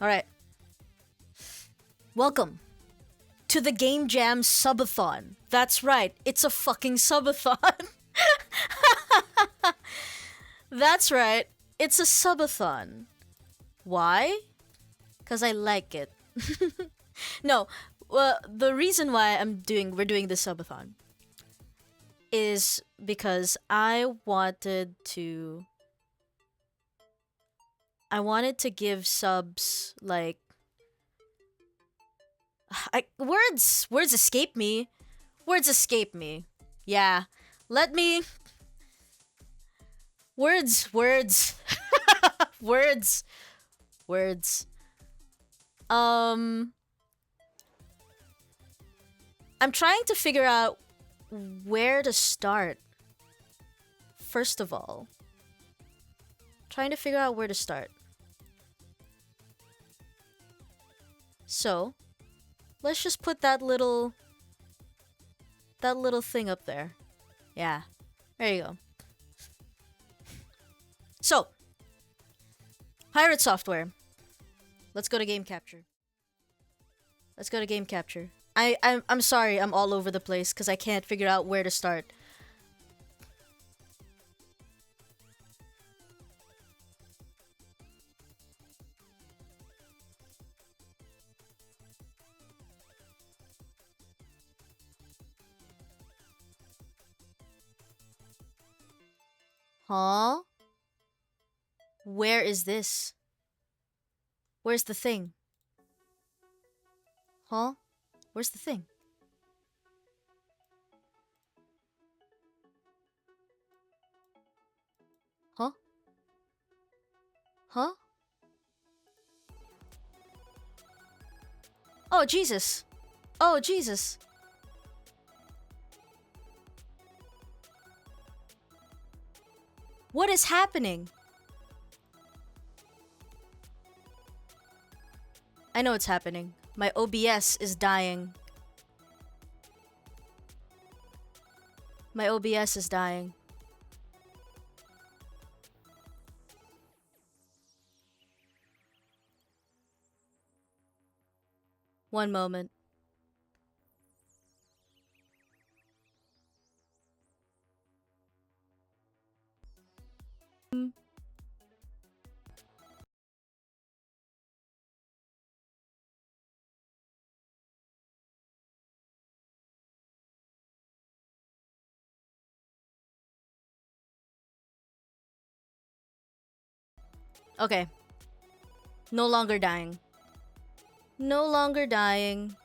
Alright. Welcome to the Game Jam Subathon. That's right, it's a fucking subathon. That's right, it's a subathon. Why? Because I like it. No, well, the reason why we're doing this subathon is because I wanted to give subs like words escape me. Words escape me. Yeah. Let me words words words. I'm trying to figure out where to start. First of all, trying to figure out where to start. So, let's just put that little thing up there. Yeah. There you go. So, pirate software. Let's go to game capture. Let's go to game capture. I'm sorry, I'm all over the place because I can't figure out where to start. Huh? Where is this? Where's the thing? Huh? Where's the thing? Huh? Huh? Oh, Jesus. Oh, Jesus. What is happening? I know what's happening. My OBS is dying. My OBS is dying. One moment. Okay. No longer dying. No longer dying.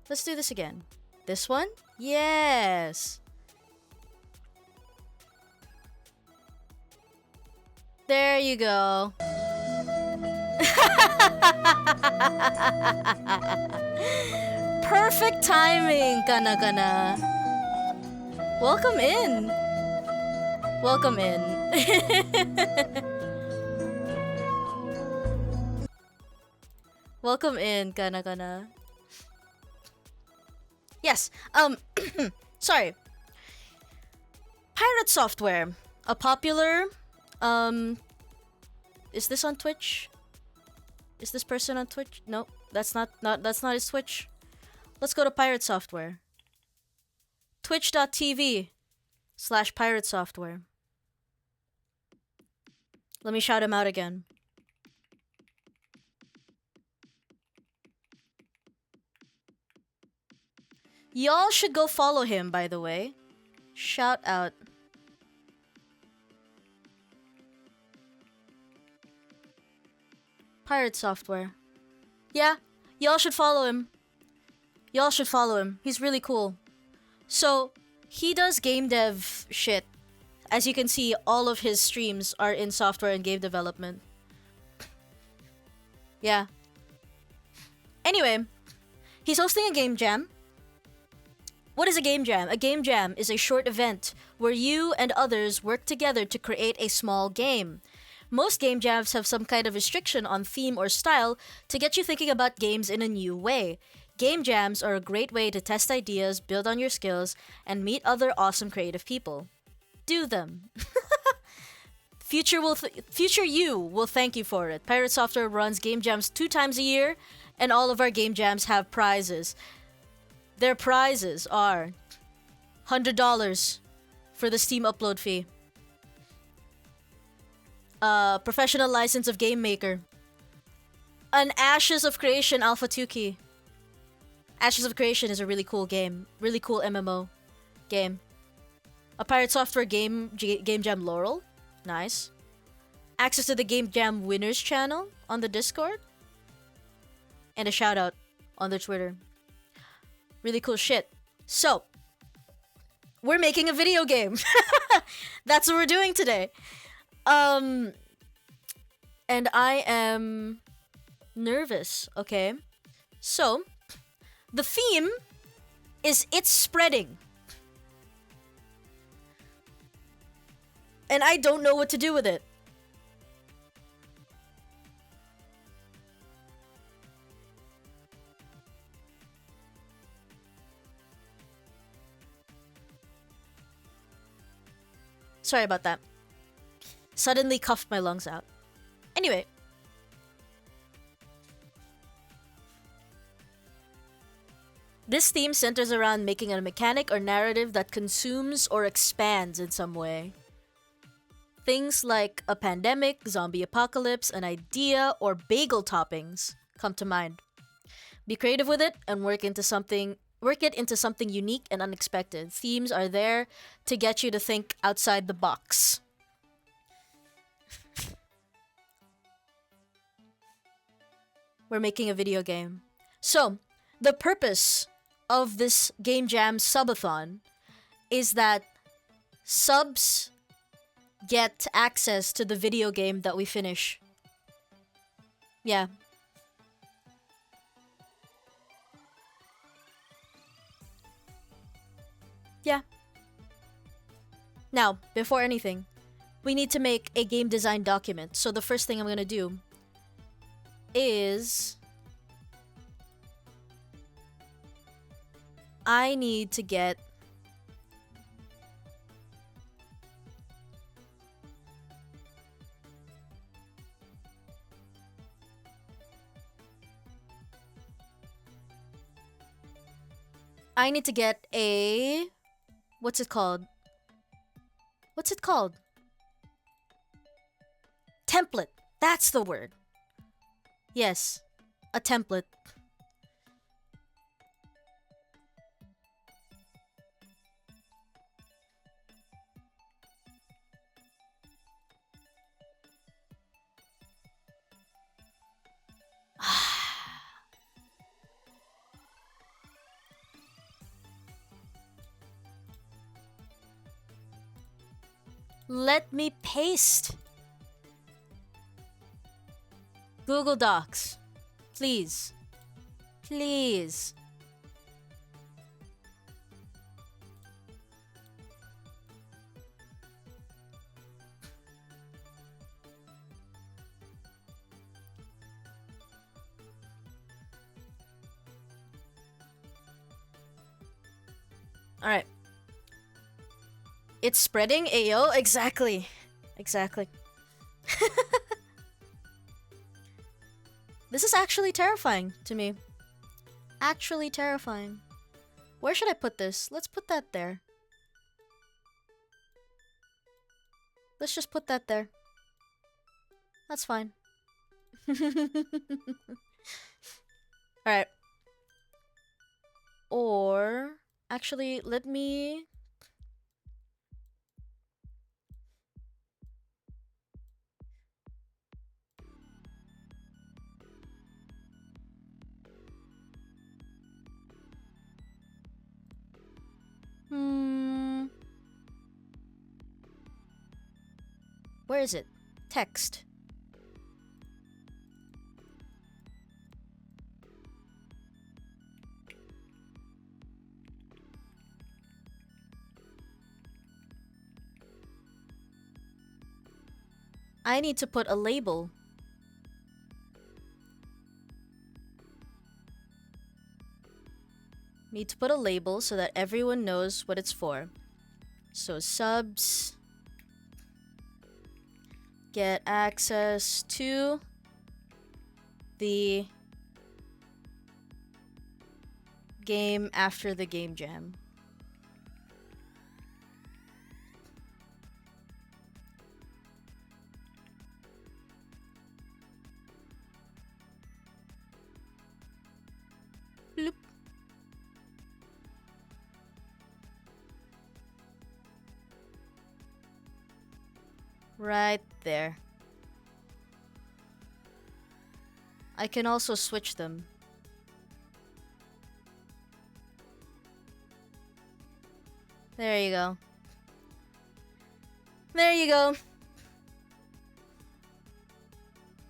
Let's do this again. This one? Yes! There you go. Perfect timing, kana. Welcome in. Welcome in. Welcome in, kana. Yes, sorry. Pirate software. A popular, is this on Twitch? Is this person on Twitch? No, that's not his Twitch. Let's go to pirate software. Twitch.tv/pirate software. Let me shout him out again. Y'all should go follow him, by the way. Shout out. Pirate software. Yeah, y'all should follow him. Y'all should follow him. He's really cool. So, he does game dev shit. As you can see, all of his streams are in software and game development. Yeah. Anyway, he's hosting a game jam. What is a game jam? A game jam is a short event where you and others work together to create a small game. Most game jams have some kind of restriction on theme or style to get you thinking about games in a new way. Game jams are a great way to test ideas, build on your skills, and meet other awesome creative people. Do them. Future you will thank you for it. Pirate Software runs game jams 2 times a year, and all of our game jams have prizes. Their prizes are $100 for the Steam upload fee, professional license of Game Maker, an Ashes of Creation Alpha 2 key. Ashes of Creation is a really cool game, really cool MMO game. A Pirate Software game jam laurel, nice. Access to the Game Jam winners channel on the Discord, and a shout out on their Twitter. Really cool shit. So, we're making a video game. That's what we're doing today. And I am nervous, okay? So, the theme is It's Spreading. And I don't know what to do with it. Sorry about that. Suddenly coughed my lungs out. Anyway. This theme centers around making a mechanic or narrative that consumes or expands in some way. Things like a pandemic, zombie apocalypse, an idea, or bagel toppings come to mind. Be creative with it and work it into something unique and unexpected. Themes are there to get you to think outside the box. We're making a video game. So, the purpose of this Game Jam subathon is that subs get access to the video game that we finish. Yeah. Yeah. Now, before anything, we need to make a game design document. So the first thing I'm gonna do is I need to get a what's it called? Template. That's the word. Yes, a template. Let me paste. Google Docs. Please. Please. Alright. It's spreading, ayo? Exactly. Exactly. This is actually terrifying to me. Actually terrifying. Where should I put this? Let's put that there. Let's just put that there. That's fine. Alright. Or... Actually, let me... Where is it? Text. I need to put a label. Need to put a label so that everyone knows what it's for. So subs get access to the game after the game jam. Bloop. Right there. I can also switch them. There you go. There you go.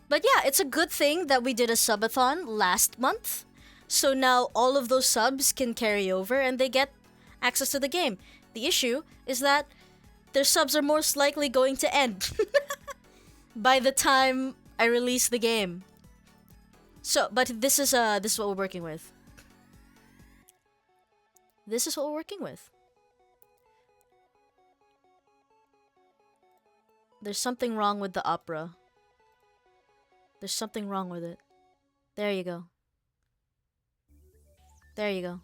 But yeah, it's a good thing that we did a subathon last month. So now all of those subs can carry over and they get access to the game. The issue is that their subs are most likely going to end by the time I release the game. So, but this is what we're working with. This is what we're working with. There's something wrong with the opera. There's something wrong with it. There you go. There you go.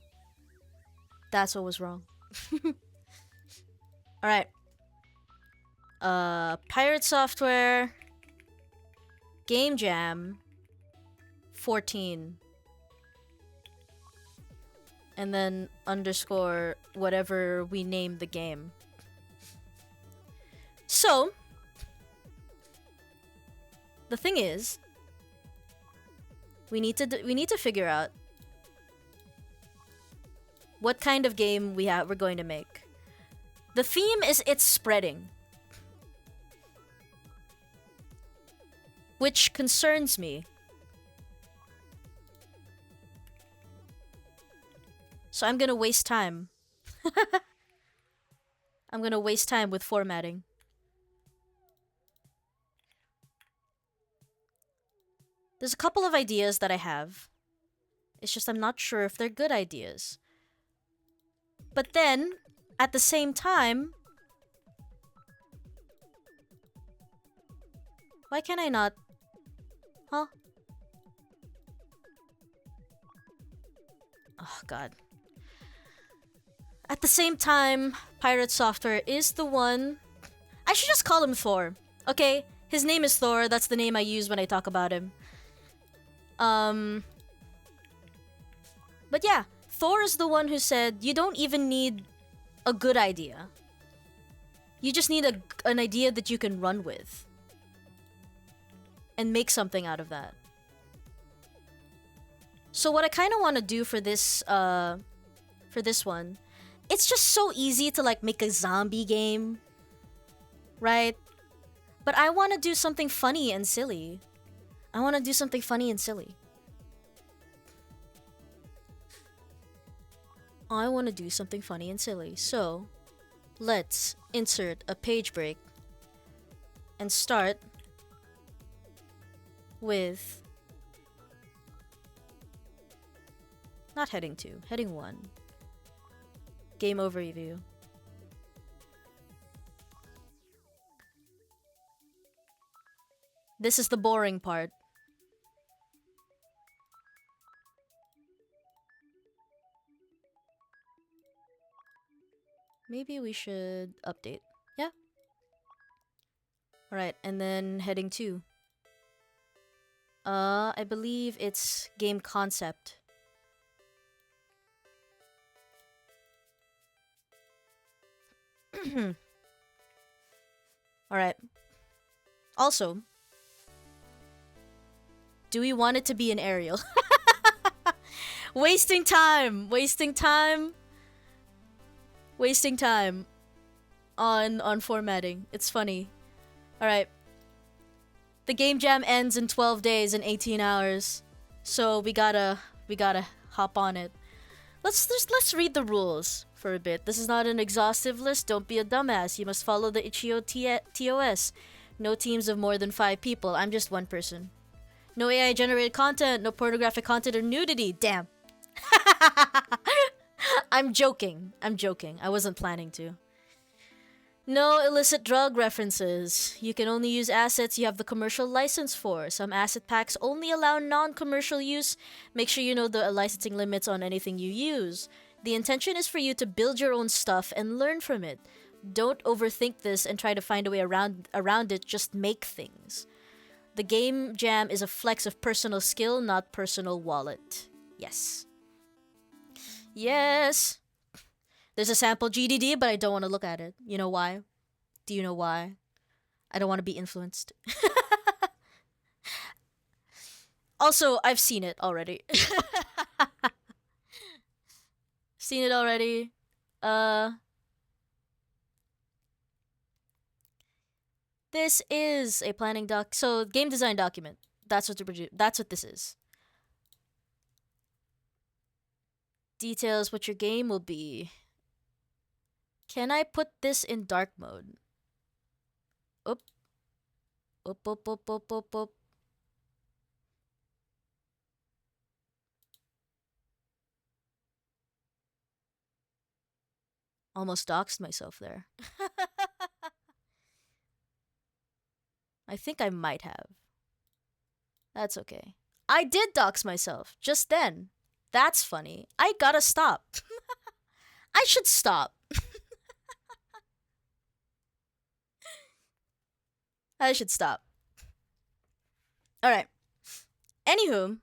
That's what was wrong. Alright. Pirate Software. Game Jam. 14. And then underscore whatever we name the game. So, the thing is, we need to figure out what kind of game we're going to make. The theme is it's spreading, which concerns me. So I'm gonna waste time. I'm gonna waste time with formatting. There's a couple of ideas that I have. It's just I'm not sure if they're good ideas. But then, at the same time, why can I not? Huh? Oh, God. At the same time, Pirate Software is the one... I should just call him Thor. Okay? His name is Thor. That's the name I use when I talk about him. But yeah, Thor is the one who said, you don't even need a good idea. You just need an idea that you can run with. And make something out of that. So what I kind of want to do for this one, it's just so easy to like make a zombie game, right? But I want to do something funny and silly. I want to do something funny and silly. I want to do something funny and silly. So, let's insert a page break and start with not heading 2, heading 1. Game overview. This is the boring part. Maybe we should update. Yeah. Alright, and then heading 2. I believe it's game concept. Alright. Also, do we want it to be an aerial? Wasting time! Wasting time! Wasting time on formatting. It's funny. Alright. The game jam ends in 12 days and 18 hours. So we gotta hop on it. Let's read the rules for a bit. This is not an exhaustive list. Don't be a dumbass. You must follow the Ichio TOS. No teams of more than 5 people. I'm just one person. No AI generated content, no pornographic content or nudity. Damn. I'm joking. I wasn't planning to. No illicit drug references. You can only use assets you have the commercial license for. Some asset packs only allow non commercial use. Make sure you know the licensing limits on anything you use. The intention is for you to build your own stuff and learn from it. Don't overthink this and try to find a way around it, just make things. The game jam is a flex of personal skill, not personal wallet. Yes. Yes. There's a sample GDD, but I don't want to look at it. You know why? Do you know why? I don't want to be influenced. Also, I've seen it already. Seen it already. Uh this is a planning doc. So, game design document. That's what this is. Details what your game will be. Can I put this in dark mode? Oop. Oop, oop, oop, oop, oop, oop. Almost doxed myself there. I think I might have. That's okay. I did dox myself just then. That's funny. I gotta stop. I should stop. I should stop. Alright. Anywho,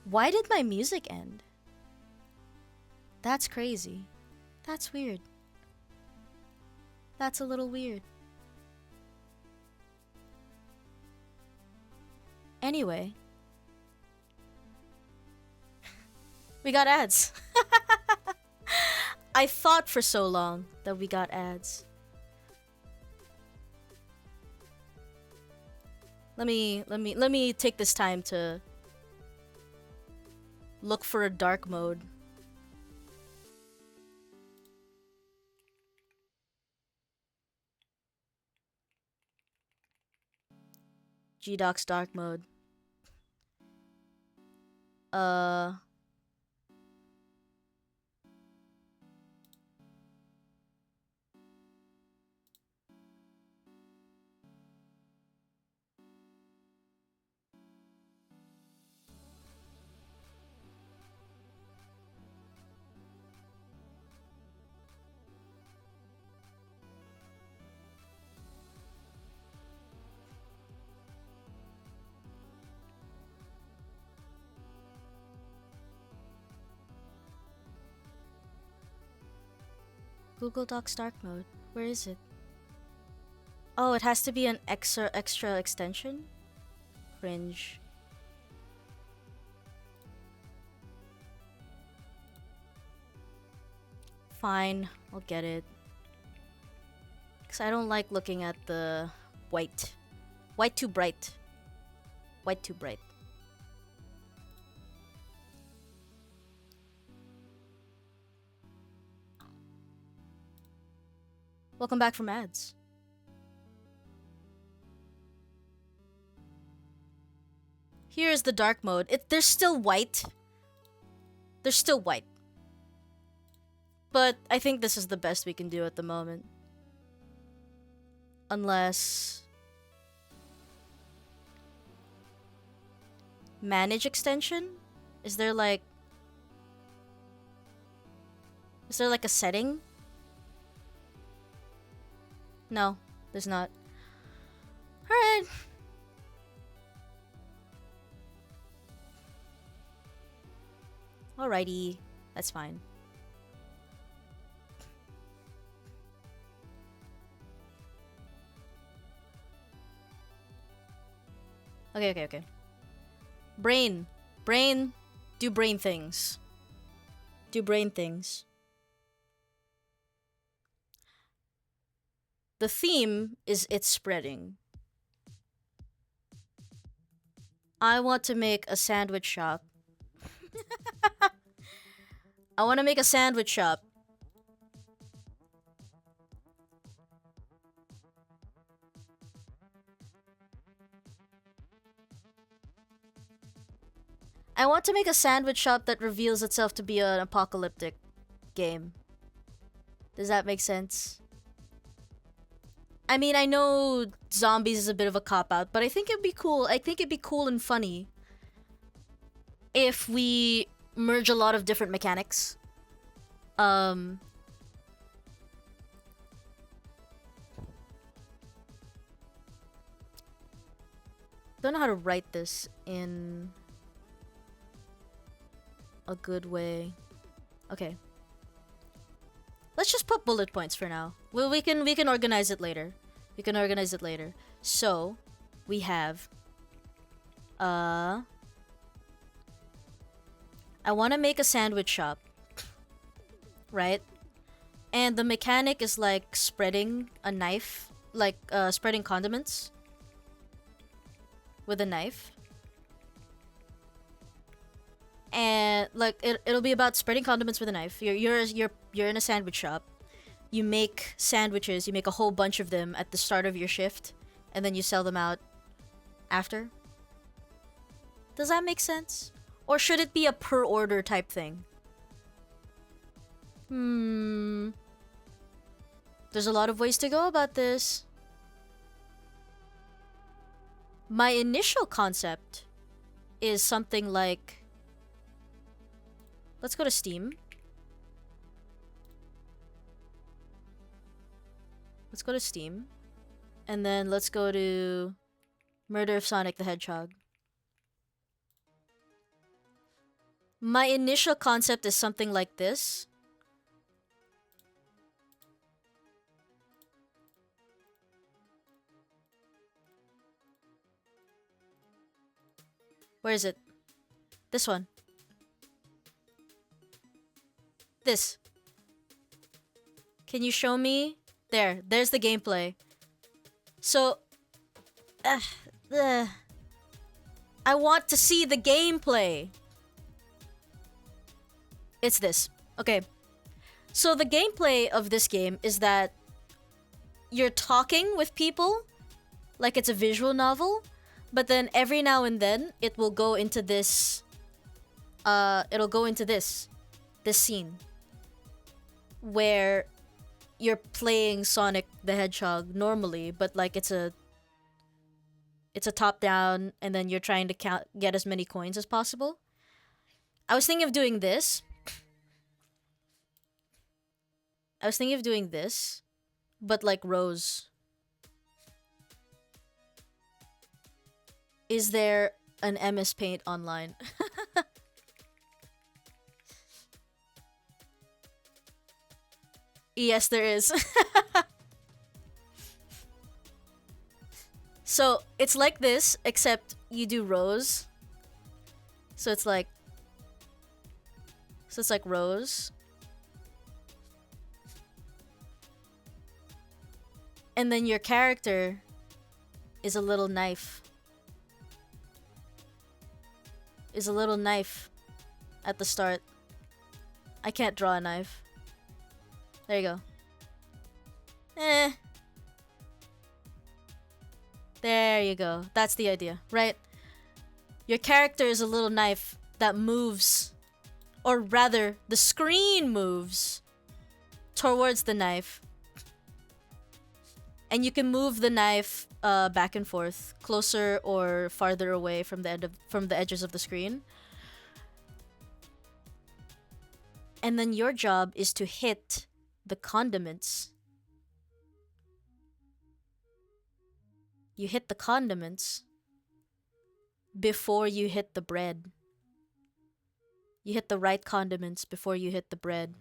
why did my music end? That's crazy. That's weird. That's a little weird. Anyway, we got ads. I thought for so long that we got ads. Let me take this time to look for a dark mode. GDocs dark mode. Uh Google Docs dark mode. Where is it? Oh, it has to be an extra extension? Cringe. Fine, I'll get it. Cause I don't like looking at the white. White too bright. White too bright. Welcome back from ads. Here's the dark mode. They're still white. They're still white. But I think this is the best we can do at the moment. Unless... Manage extension? Is there like a setting? No, there's not. Alright. Alrighty. That's fine. Okay. Brain. Brain. Do brain things. Do brain things. The theme is it's spreading. I want to make a sandwich shop. I want to make a sandwich shop. I want to make a sandwich shop that reveals itself to be an apocalyptic game. Does that make sense? I mean, I know zombies is a bit of a cop-out, but I think it'd be cool. I think it'd be cool and funny if we merge a lot of different mechanics. Don't know how to write this in a good way. Okay. Let's just put bullet points for now. Well, we can organize it later. We can organize it later. So, we have I want to make a sandwich shop, right? And the mechanic is like spreading a knife, like spreading condiments with a knife. And like it'll be about spreading condiments with a knife. You're in a sandwich shop. You make sandwiches. You make a whole bunch of them at the start of your shift, and then you sell them out after. Does that make sense? Or should it be a per order type thing? There's a lot of ways to go about this. My initial concept is something like, let's go to Steam. Let's go to Steam. And then let's go to Murder of Sonic the Hedgehog. My initial concept is something like this. Where is it? This one. This. Can you show me? There's the gameplay. So, I want to see the gameplay. It's this. Okay. So the gameplay of this game is that you're talking with people like it's a visual novel, but then every now and then it will go into this this scene where you're playing Sonic the Hedgehog normally, but like it's a top down, and then you're trying to get as many coins as possible. I was thinking of doing this. But like rows. Is there an MS Paint online? Yes, there is. So, it's like this, except you do rows. So it's like rows. And then your character is a little knife. At the start. I can't draw a knife. There you go. There you go. That's the idea, right? Your character is a little knife that moves, or rather, the screen moves towards the knife. And you can move the knife back and forth, closer or farther away from the edges of the screen. And then your job is to hit the condiments. You hit the condiments before you hit the bread. You hit the right condiments before you hit the bread.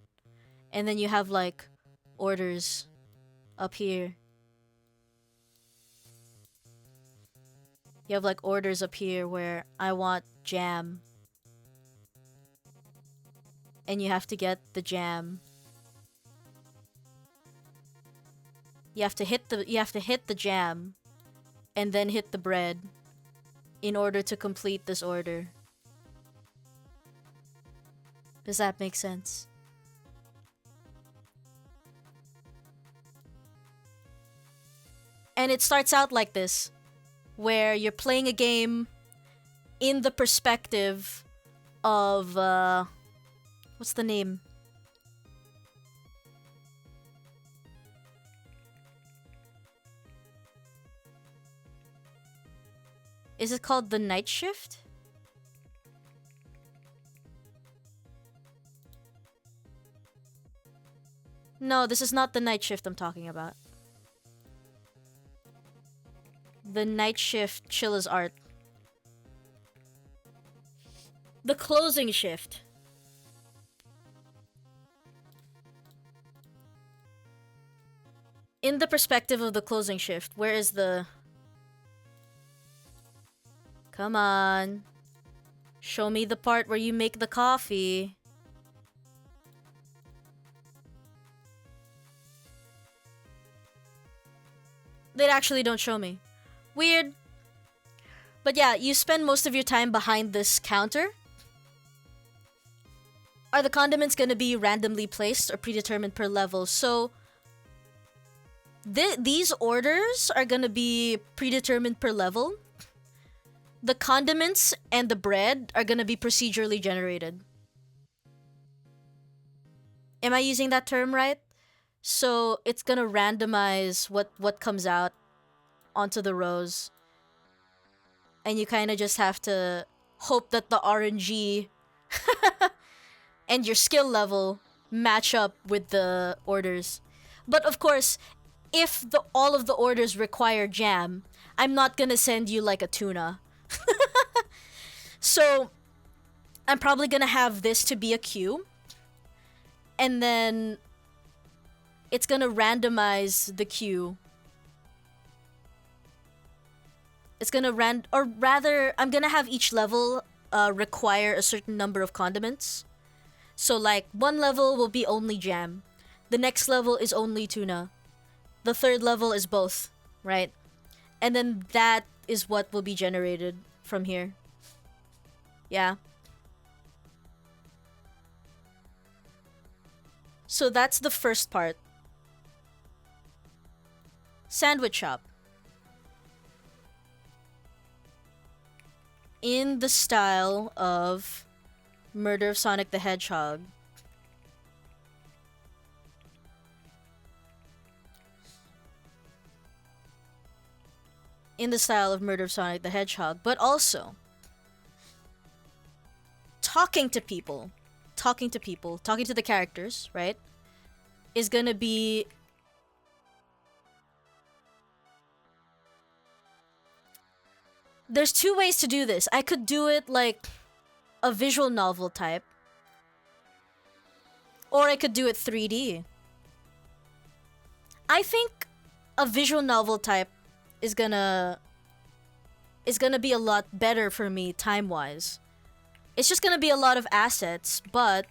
And then you have like orders up here. You have like orders up here where I want jam. And you have to get the jam. You have to hit the jam and then hit the bread in order to complete this order. Does that make sense? And it starts out like this, where you're playing a game in the perspective of what's the name? Is it called the night shift? No, this is not the night shift I'm talking about. The night shift Chilla's art. The closing shift. In the perspective of the closing shift, where is the... Come on. Show me the part where you make the coffee. They actually don't show me. Weird. But yeah, you spend most of your time behind this counter. Are the condiments gonna be randomly placed or predetermined per level? So, these orders are gonna be predetermined per level. The condiments and the bread are gonna be procedurally generated. Am I using that term right? So it's gonna randomize what comes out onto the rows. And you kind of just have to hope that the RNG and your skill level match up with the orders. But of course, if all of the orders require jam, I'm not gonna send you like a tuna. So I'm probably gonna have this to be a queue. And then it's gonna randomize the queue. It's gonna I'm gonna have each level require a certain number of condiments. So like, one level will be only jam. The next level is only tuna. The third level is both, right? And then that is what will be generated from here. Yeah. So that's the first part. Sandwich shop. In the style of Murder of Sonic the Hedgehog. In the style of Murder of Sonic the Hedgehog, but also talking to the characters, right? Is gonna be... There's two ways to do this. I could do it like a visual novel type. Or I could do it 3D. I think a visual novel type is gonna be a lot better for me time-wise. It's just gonna be a lot of assets, but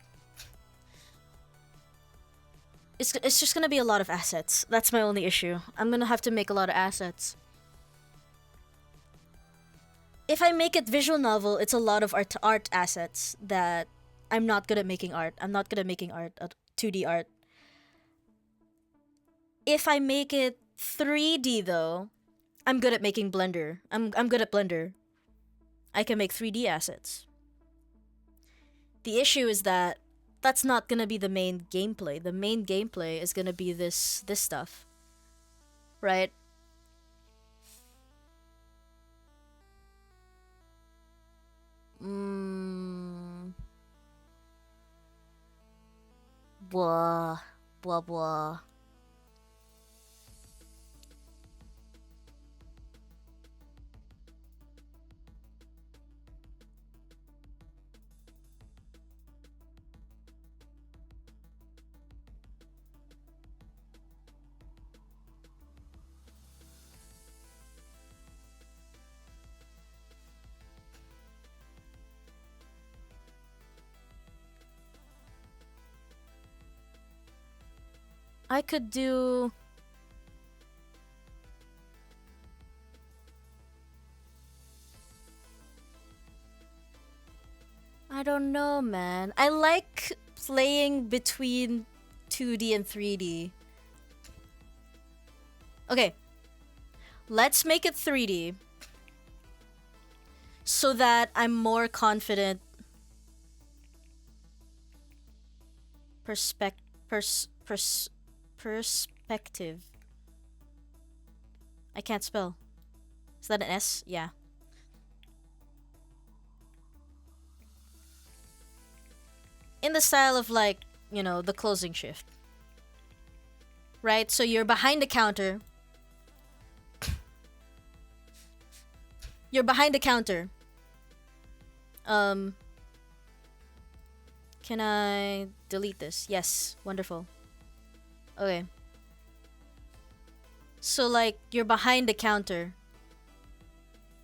it's just gonna be a lot of assets. That's my only issue. I'm gonna have to make a lot of assets. If I make it visual novel, it's a lot of art assets that I'm not good at making art. I'm not good at making art, 2D art. If I make it 3D though, I'm good at making Blender. I'm good at Blender. I can make 3D assets. The issue is that that's not gonna be the main gameplay. The main gameplay is gonna be this stuff. Right? Blah. Blah blah. I could do... I don't know, man. I like playing between 2D and 3D. Okay. Let's make it 3D. So that I'm more confident Perspec perspective. I can't spell. Is that an S? Yeah. In the style of like, the closing shift. Right? So you're behind the counter. You're behind the counter. Can I delete this? Yes. Wonderful. Okay. So like you're behind the counter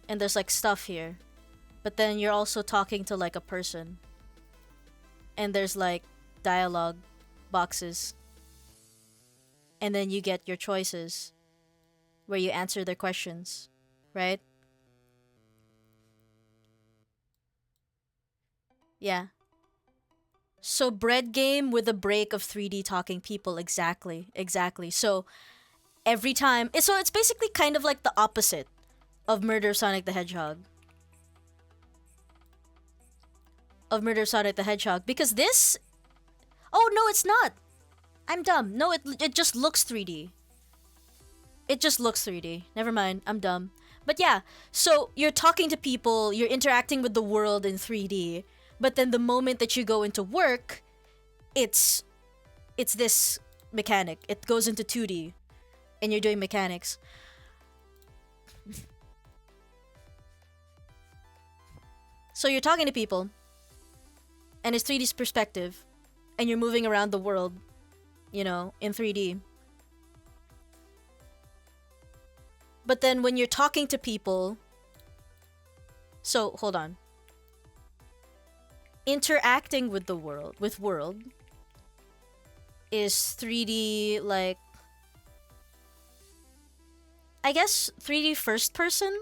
and there's like stuff here. But then you're also talking to like a person. And there's like dialogue boxes. And then you get your choices where you answer their questions, right? Yeah. So bread game with a break of 3D talking people. Exactly. Exactly. So every time it's basically kind of like the opposite of Murder Sonic the Hedgehog. Because this, oh no, it's not. I'm dumb. No, it just looks 3D. It just looks 3D. Never mind. I'm dumb. But yeah, so you're talking to people, you're interacting with the world in 3D, but then the moment that you go into work, it's this mechanic. It goes into 2D and you're doing mechanics. So you're talking to people and it's 3D perspective and you're moving around the world, in 3D. But then when you're talking to people, so hold on. Interacting with the world, is 3D, like, I guess 3D first person?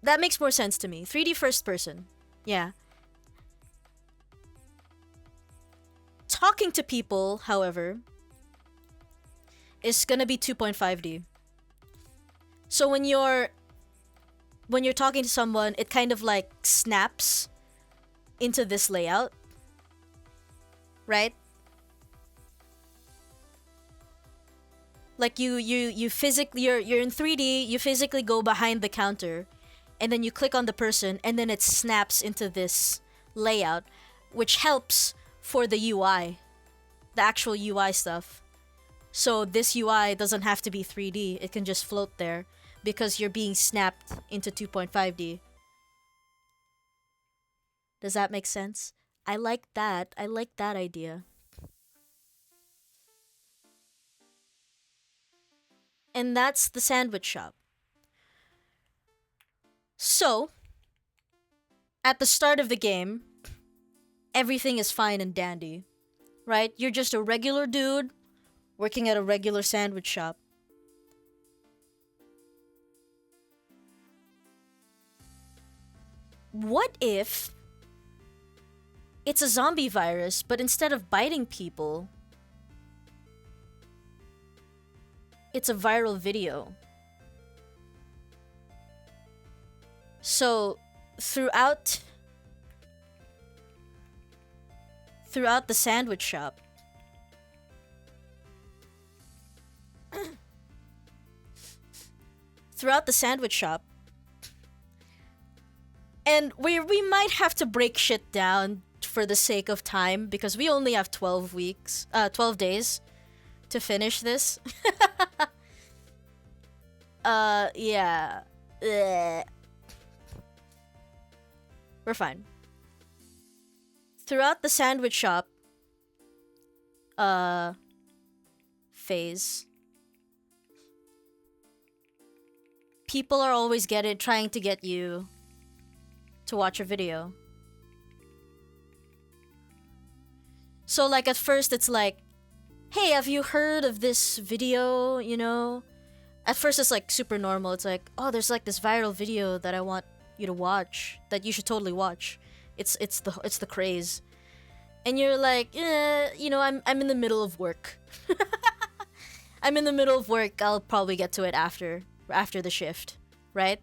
That makes more sense to me. 3D first person. Yeah. Talking to people, however, is gonna be 2.5D. So when you're talking to someone, it kind of like snaps into this layout, right? Like you physically, you're in 3D, you physically go behind the counter and then you click on the person and then it snaps into this layout, which helps for the UI, the actual UI stuff. So this UI doesn't have to be 3D, it can just float there because you're being snapped into 2.5D. Does that make sense? I like that idea. And that's the sandwich shop. So, at the start of the game, everything is fine and dandy, right? You're just a regular dude working at a regular sandwich shop. What if it's a zombie virus, but instead of biting people, it's a viral video? So, throughout the sandwich shop, and we might have to break shit down for the sake of time because we only have 12 days to finish this. Yeah. Ugh. We're fine. Throughout the sandwich shop phase, people are always trying to get you to watch a video. So like at first it's like, hey, have you heard of this video, At first it's like super normal. It's like, oh, there's like this viral video that I want you to watch, that you should totally watch. It's the craze. And you're like, I'm in the middle of work. I'm in the middle of work. I'll probably get to it after the shift, right?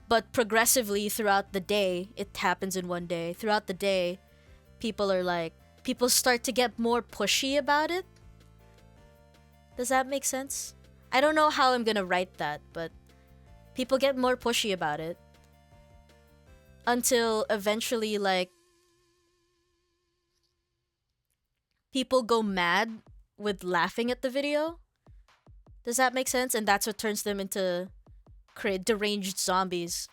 But progressively throughout the day, it happens in one day. Throughout the day, people are like, people start to get more pushy about it. Does that make sense? I don't know how I'm gonna write that, but people get more pushy about it. Until eventually, like, people go mad with laughing at the video. Does that make sense? And that's what turns them into deranged zombies.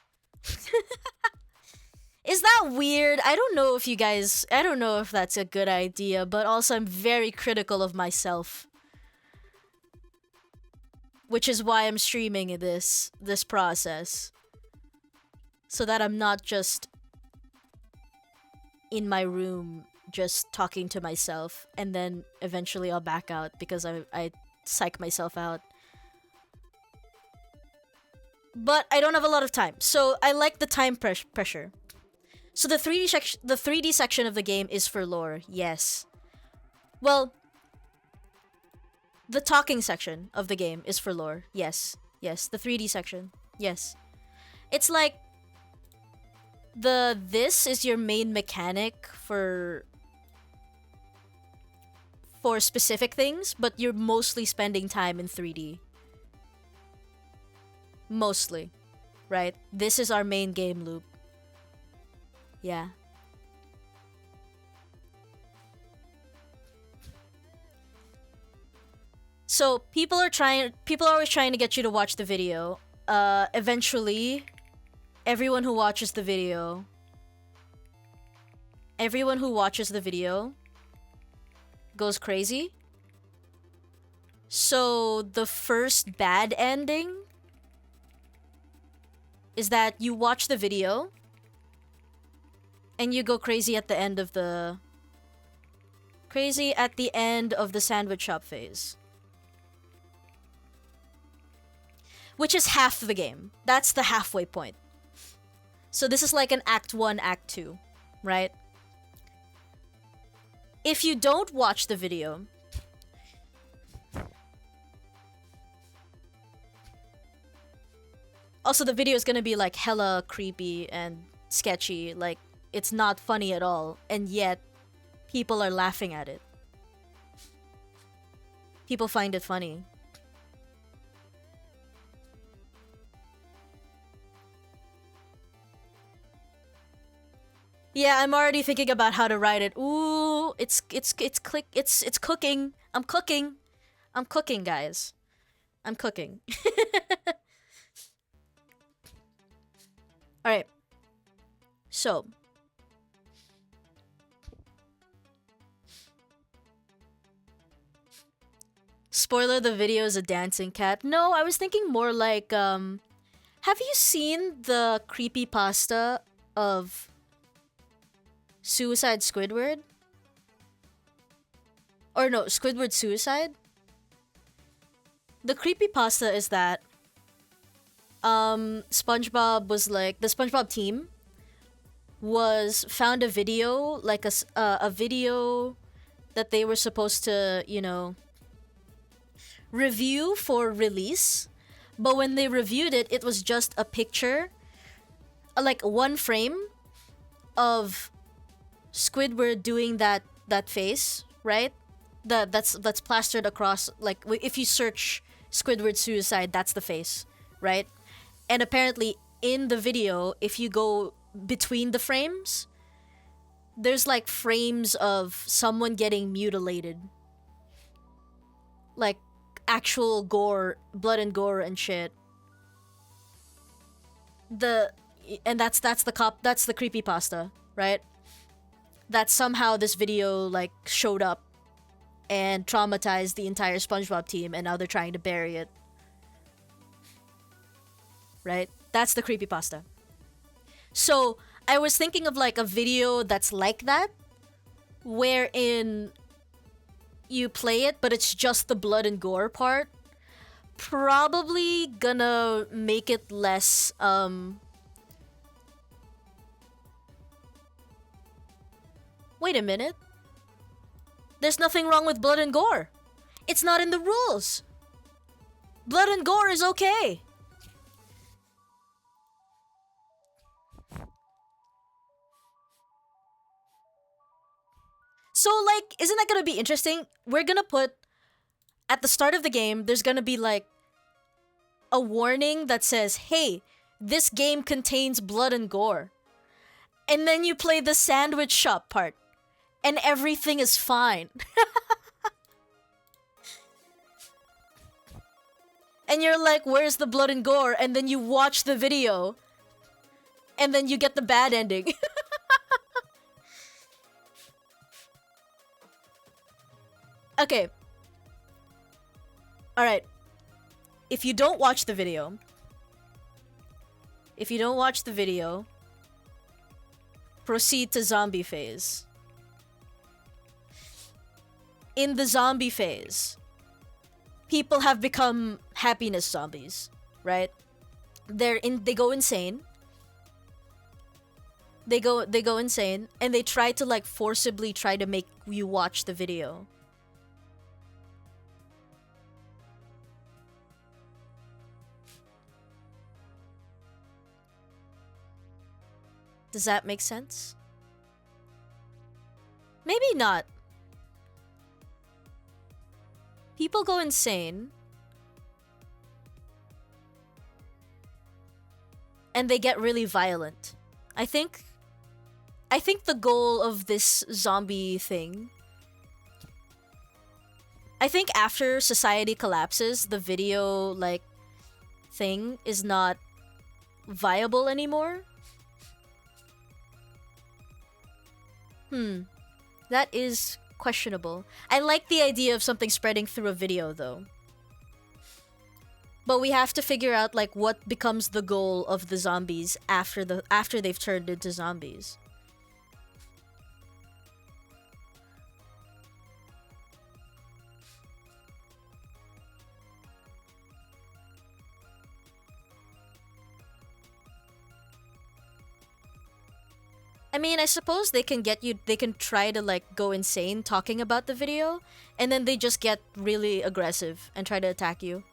Is that weird? I don't know if you guys... I don't know if that's a good idea, but also I'm very critical of myself. Which is why I'm streaming this process. So that I'm not just in my room just talking to myself, and then eventually I'll back out because I psych myself out. But I don't have a lot of time, so I like the time pressure. So the 3D section of the game is for lore, yes. Well, the talking section of the game is for lore, yes. Yes, the 3D section, yes. It's like this is your main mechanic for specific things, but you're mostly spending time in 3D. Mostly, right? This is our main game loop. Yeah. So people are always trying to get you to watch the video. Eventually, everyone who watches the video goes crazy. So the first bad ending is that you watch the video and you go crazy at the end of the sandwich shop phase. Which is half the game. That's the halfway point. So this is like an Act 1, Act 2, right? If you don't watch the video, also the video is gonna be like hella creepy and sketchy, like it's not funny at all, and yet people are laughing at it. People find it funny. Yeah, I'm already thinking about how to write it. Ooh, it's cooking. I'm cooking. I'm cooking, guys. I'm cooking. Alright. So. Spoiler, the video is a dancing cat. No, I was thinking more like, have you seen the creepypasta of Suicide Squidward? Or no, Squidward Suicide? The creepypasta is that SpongeBob was like, the SpongeBob team found a video, like a video that they were supposed to, you know, review for release, but when they reviewed it, it was just a picture, like one frame of Squidward doing that face, right? That's plastered across, like if you search Squidward Suicide, that's the face, right? And apparently in the video, if you go between the frames, there's like frames of someone getting mutilated, like actual gore, blood and gore and shit. That's the creepypasta, right? That somehow this video like showed up and traumatized the entire SpongeBob team, and now they're trying to bury it. Right? That's the creepypasta. So I was thinking of like a video that's like that, wherein you play it, but it's just the blood and gore part. Probably gonna make it less, Wait a minute. There's nothing wrong with blood and gore. It's not in the rules. Blood and gore is okay. So like, isn't that gonna be interesting? We're gonna put at the start of the game, there's gonna be like a warning that says, "Hey, this game contains blood and gore." And then you play the sandwich shop part, and everything is fine. And you're like, "Where's the blood and gore?" And then you watch the video, and then you get the bad ending. Okay. All right. If you don't watch the video, if you don't watch the video, proceed to zombie phase. In the zombie phase, people have become happiness zombies, right? They go insane. They go insane and they try to like forcibly try to make you watch the video. Does that make sense? Maybe not. People go insane and they get really violent. I think the goal of this zombie thing, I think after society collapses, the video like thing is not viable anymore. That is questionable. I like the idea of something spreading through a video though. But we have to figure out like what becomes the goal of the zombies after they've turned into zombies. I mean, I suppose they can try to like go insane talking about the video, and then they just get really aggressive and try to attack you.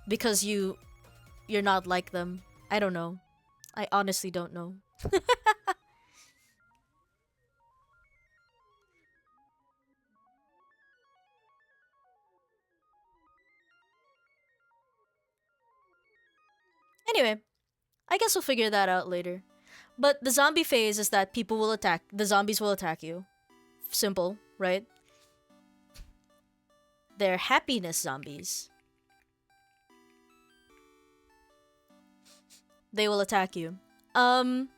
Because you're not like them. I don't know. I honestly don't know. Anyway, I guess we'll figure that out later. But the zombie phase is that the zombies will attack you. Simple, right? They're happiness zombies. They will attack you. And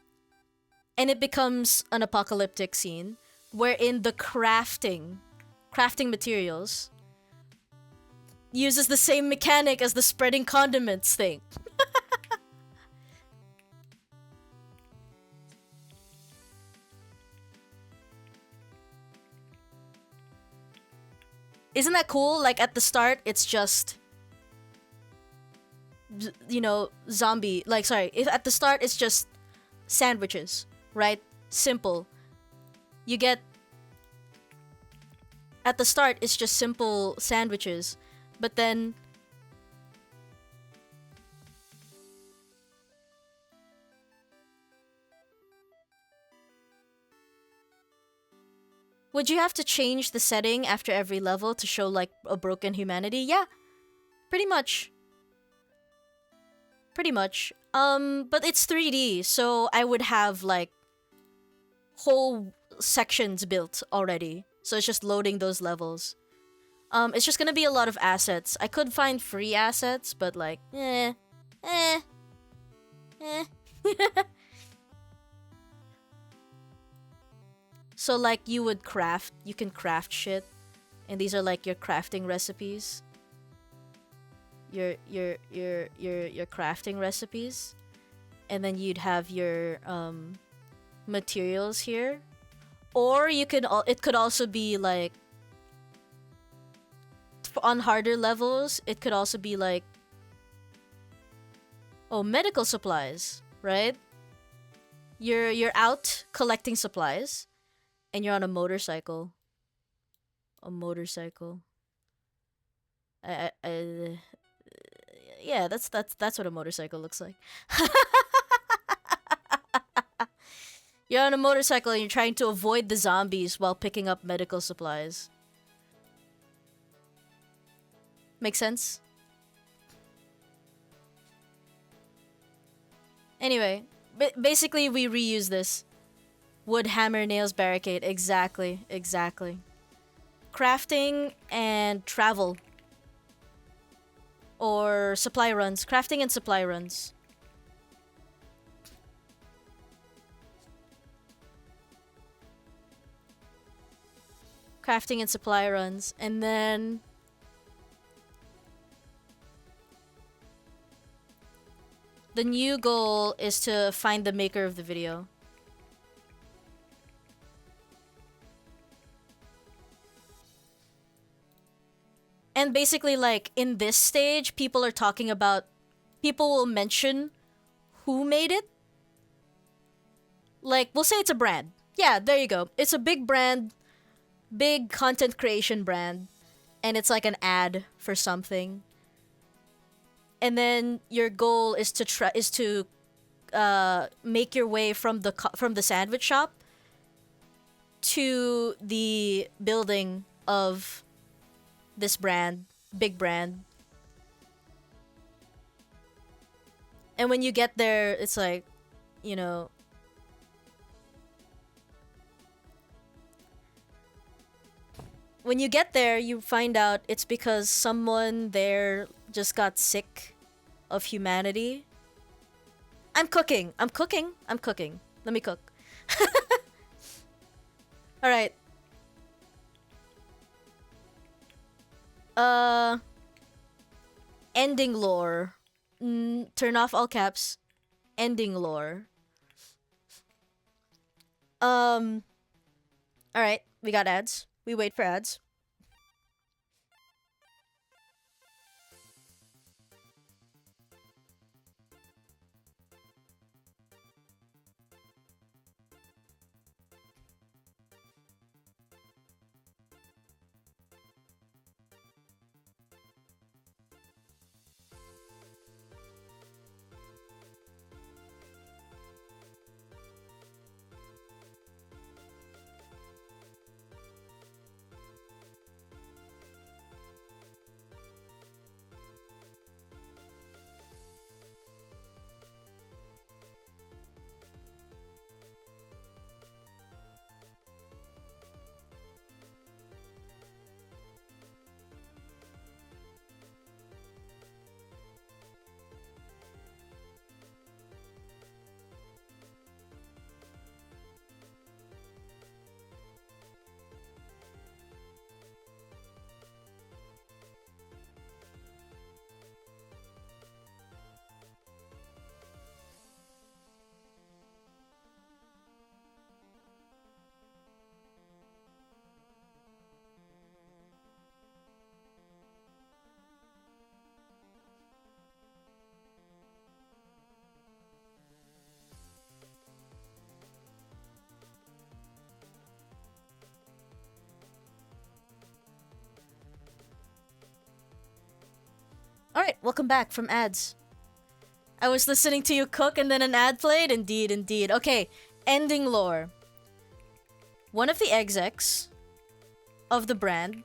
it becomes an apocalyptic scene wherein the crafting materials uses the same mechanic as the spreading condiments thing. Isn't that cool? Like at the start, it's just, zombie. Like, sorry, if at the start it's just sandwiches, right? Simple. You get. At the start, it's just simple sandwiches, but then. Would you have to change the setting after every level to show like a broken humanity? Yeah, pretty much. Pretty much. But it's 3D, so I would have like whole sections built already. So it's just loading those levels. It's just gonna be a lot of assets. I could find free assets, but like, eh. So like you can craft shit, and these are like your crafting recipes. Your crafting recipes, and then you'd have your materials here, or it could also be like on harder levels. It could also be like medical supplies, right? You're out collecting supplies. And you're on a motorcycle. A motorcycle. Yeah, that's what a motorcycle looks like. You're on a motorcycle and you're trying to avoid the zombies while picking up medical supplies. Make sense? Anyway, basically we reuse this. Wood, hammer, nails, barricade. Exactly, exactly. Crafting and travel. Or supply runs. Crafting and supply runs. Crafting and supply runs. And then... the new goal is to find the maker of the video. And basically, like, in this stage, people are talking about... people will mention who made it. Like, we'll say it's a brand. Yeah, there you go. It's a big brand, big content creation brand, and it's like an ad for something. And then your goal is to make your way from the sandwich shop to the building of this brand, big brand. And when you get there, it's like, you know, when you get there, you find out it's because someone there just got sick of humanity. I'm cooking. Let me cook. Alright. Ending lore. Turn off all caps. Ending lore. Alright, we got ads. We wait for ads. Alright, welcome back from ads. I was listening to you cook and then an ad played? Indeed, indeed. Okay, ending lore. One of the execs of the brand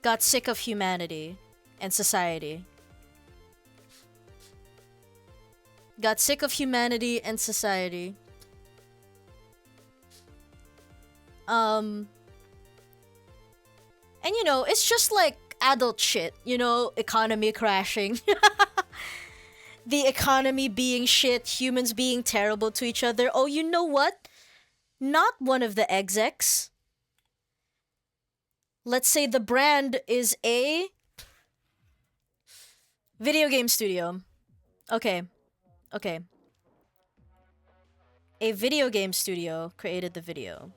got sick of humanity and society. Got sick of humanity and society. And you know, it's just like adult shit, you know, economy crashing. The economy being shit, humans being terrible to each other. Oh, you know what? Not one of the execs. Let's say the brand is a video game studio. Okay. Okay. A video game studio created the video.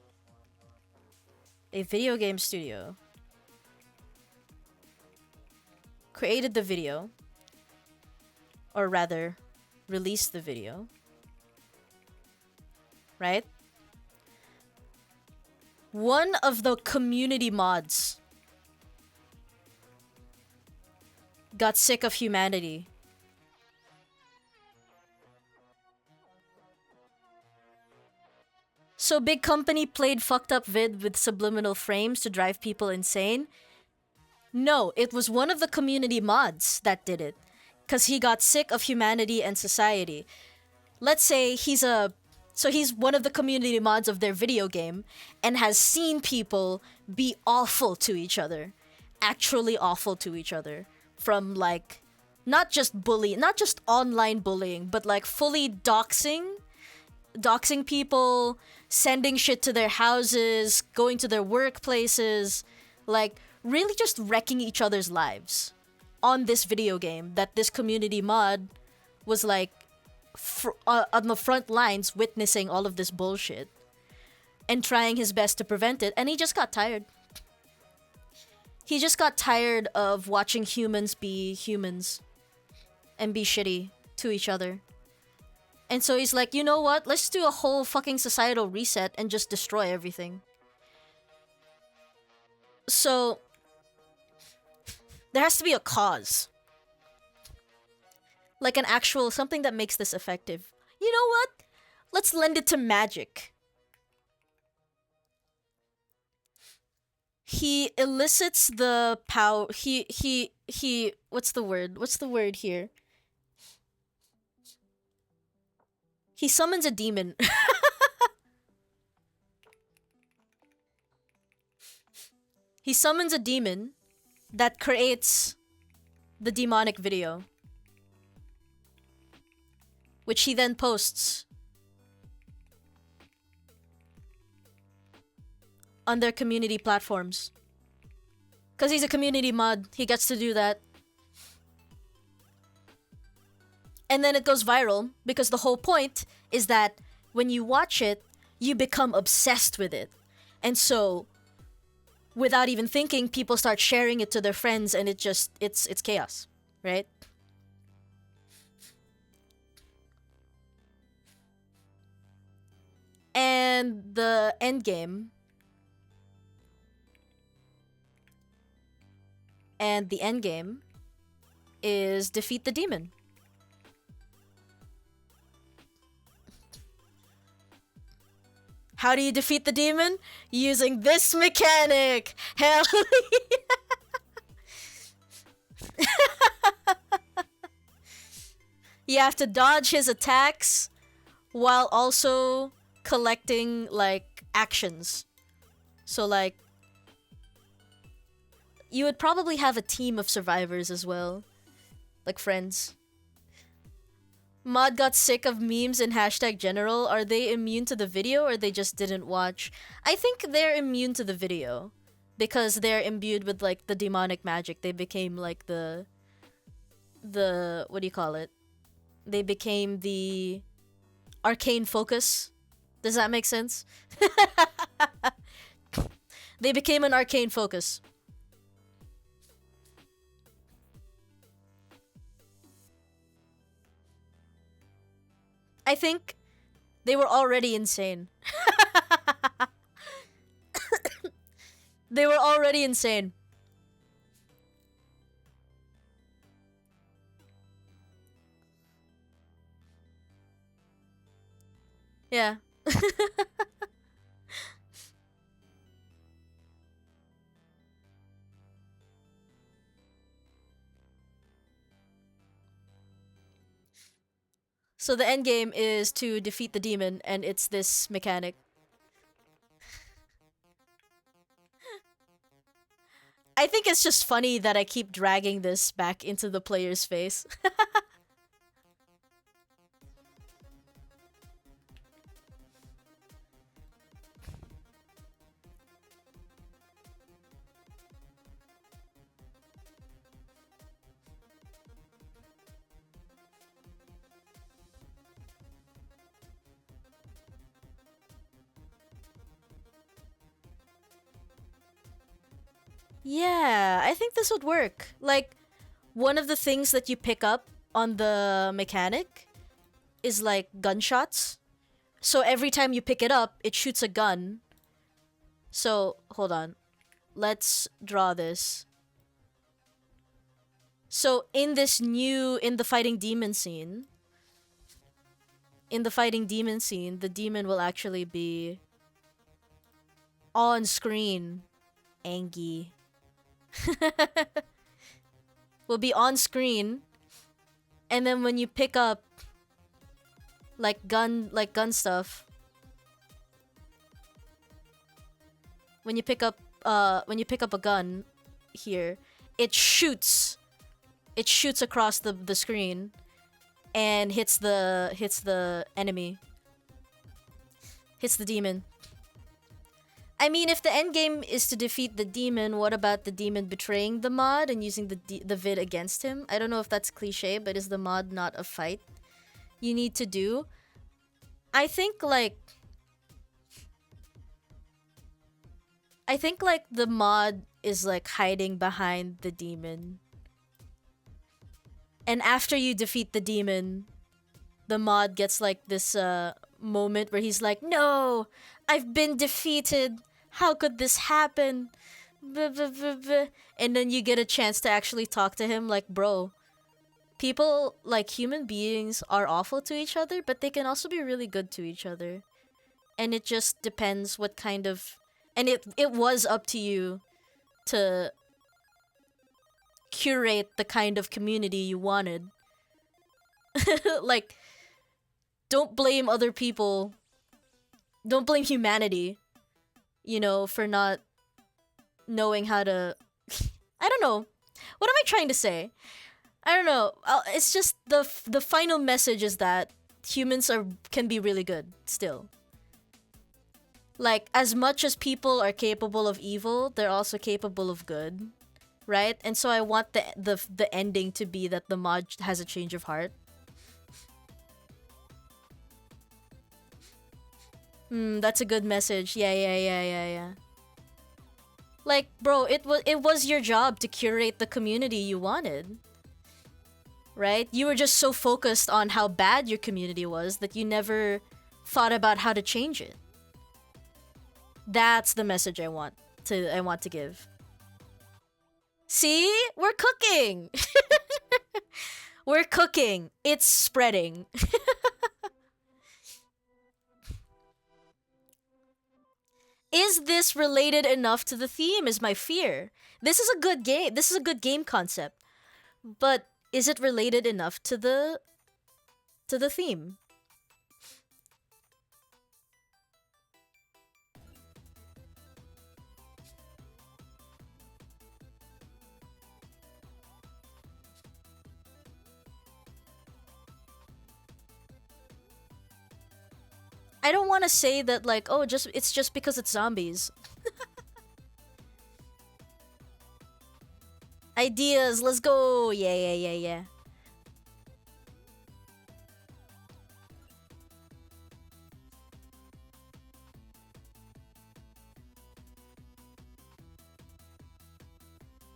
A video game studio created the video. Or rather, released the video. Right? One of the community mods got sick of humanity So big company played fucked up vid with subliminal frames to drive people insane? No, it was one of the community mods that did it. Cause he got sick of humanity and society. Let's say he's one of the community mods of their video game and has seen people be awful to each other. Actually awful to each other. From like not just not just online bullying, but like fully doxing people, sending shit to their houses, going to their workplaces, like really just wrecking each other's lives on this video game that this community mod was like on the front lines witnessing all of this bullshit and trying his best to prevent it, and he just got tired. He just got tired of watching humans be humans and be shitty to each other. And so he's like, you know what? Let's do a whole fucking societal reset and just destroy everything. So there has to be a cause. Like an actual something that makes this effective. You know what? Let's lend it to magic. He elicits the power. He what's the word? What's the word here? He summons a demon. He summons a demon that creates the demonic video, which he then posts on their community platforms. Because he's a community mod, he gets to do that. And then it goes viral because the whole point is that when you watch it, you become obsessed with it. And so, without even thinking, people start sharing it to their friends, and it's chaos, right? And the end game is defeat the demon. How do you defeat the demon? Using this mechanic! Hell yeah! You have to dodge his attacks while also collecting, like, actions. So, like, you would probably have a team of survivors as well. Like, friends. Mod got sick of memes and hashtag general. Are they immune to the video or they just didn't watch? I think they're immune to the video. Because they're imbued with, like, the demonic magic. They became, like, the what do you call it? They became the arcane focus. Does that make sense? They became an arcane focus. I think they were already insane. They were already insane. Yeah. So the end game is to defeat the demon, and it's this mechanic. I think it's just funny that I keep dragging this back into the player's face. Yeah, I think this would work. Like, one of the things that you pick up on the mechanic is like gunshots. So every time you pick it up, it shoots a gun. So, hold on. Let's draw this. So in the fighting demon scene, the demon will actually be On screen. Angie. Will be on screen, and then when you pick up like gun stuff, when you pick up a gun here, it shoots across the screen and hits the enemy, hits the demon. I mean, if the end game is to defeat the demon, what about the demon betraying the mod and using the vid against him? I don't know if that's cliche, but is the mod not a fight you need to do? I think like the mod is like hiding behind the demon. And after you defeat the demon, the mod gets like this moment where he's like, "No, I've been defeated. How could this happen?" And then you get a chance to actually talk to him like, "Bro, people, like human beings, are awful to each other, but they can also be really good to each other. And it just depends what kind of... And it was up to you to curate the kind of community you wanted." Like, don't blame other people. Don't blame humanity, you know, for not knowing how to... I don't know. What am I trying to say? I don't know. It's just the final message is that humans can be really good still. Like, as much as people are capable of evil, they're also capable of good, right? And so I want the ending to be that the mod has a change of heart. That's a good message. Yeah. Like, bro, it was your job to curate the community you wanted. Right? You were just so focused on how bad your community was that you never thought about how to change it. That's the message I want to give. See? We're cooking. We're cooking. It's spreading. Is this related enough to the theme is my fear. This is a good game. This is a good game concept. But is it related enough to the theme? I don't want to say that like, oh, it's just because it's zombies. Ideas, let's go. Yeah.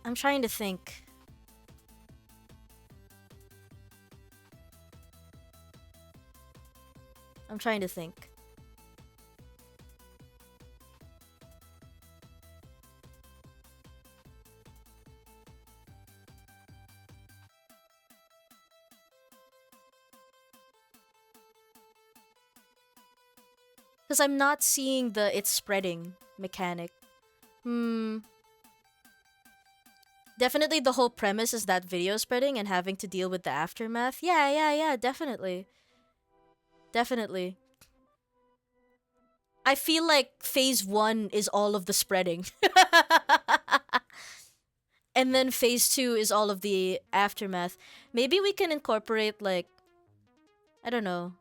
I'm trying to think. Because I'm not seeing the it's spreading mechanic. Definitely the whole premise is that video spreading and having to deal with the aftermath. Yeah, definitely. Definitely. I feel like phase 1 is all of the spreading. And then phase 2 is all of the aftermath. Maybe we can incorporate like, I don't know.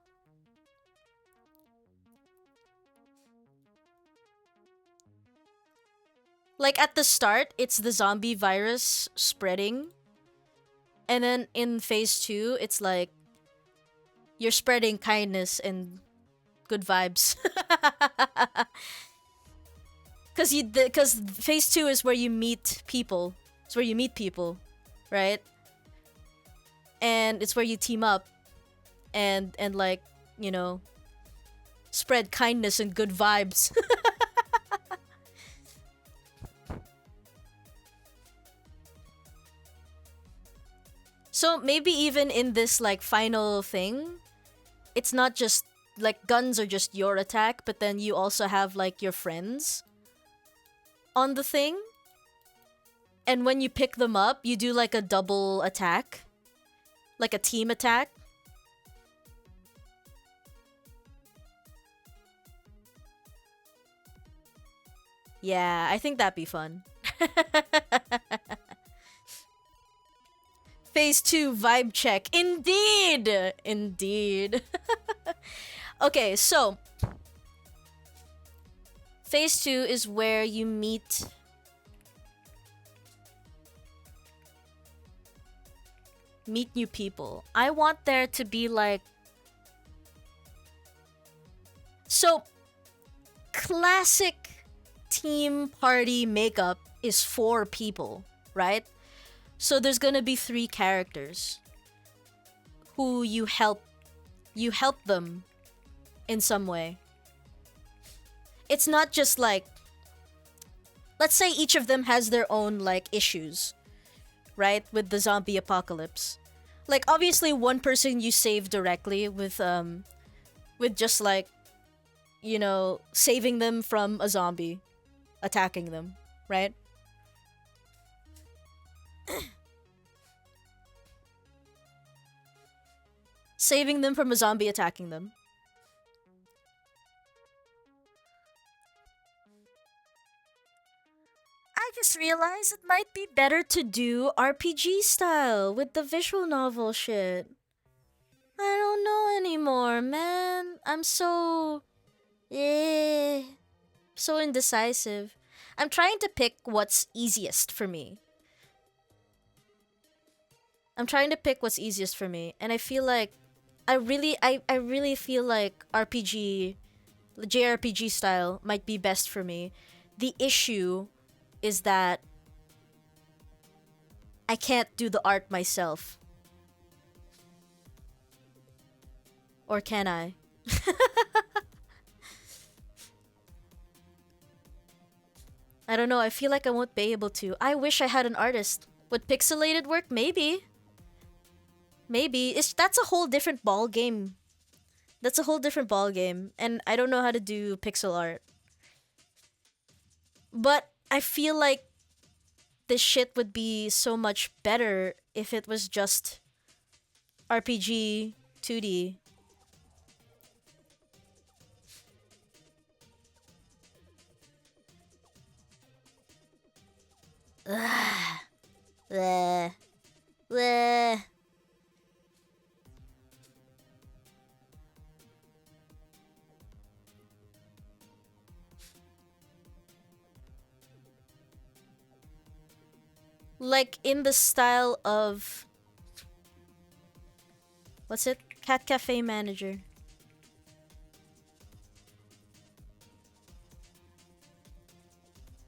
Like at the start, it's the zombie virus spreading. And then in phase 2, it's like you're spreading kindness and good vibes. Cuz phase 2 is where you meet people. It's where you meet people, right? And it's where you team up and like, you know, spread kindness and good vibes. So maybe even in this like final thing, it's not just like guns are just your attack, but then you also have like your friends on the thing, and when you pick them up, you do like a double attack, like a team attack. Yeah, I think that'd be fun. Phase 2 vibe check. Indeed! Indeed. Okay, so Phase 2 is where you meet new people. I want there to be like, so classic team party makeup is 4 people, right? So there's gonna be 3 characters who you help them in some way. It's not just like, let's say each of them has their own like issues, right? With the zombie apocalypse. Like obviously one person you save directly with just like, you know, saving them from a zombie attacking them, right? Saving them from a zombie attacking them. I just realized it might be better to do RPG style with the visual novel shit. I don't know anymore, man. I'm so... so indecisive. I'm trying to pick what's easiest for me. And I feel like I really feel like RPG, JRPG style might be best for me. The issue is that I can't do the art myself. Or can I? I don't know, I feel like I won't be able to. I wish I had an artist. Would pixelated work? Maybe. That's a whole different ball game. And I don't know how to do pixel art. But I feel like this shit would be so much better if it was just RPG 2D. Ugh. Bleh. Bleh. Like in the style of, what's it? Cat Cafe Manager.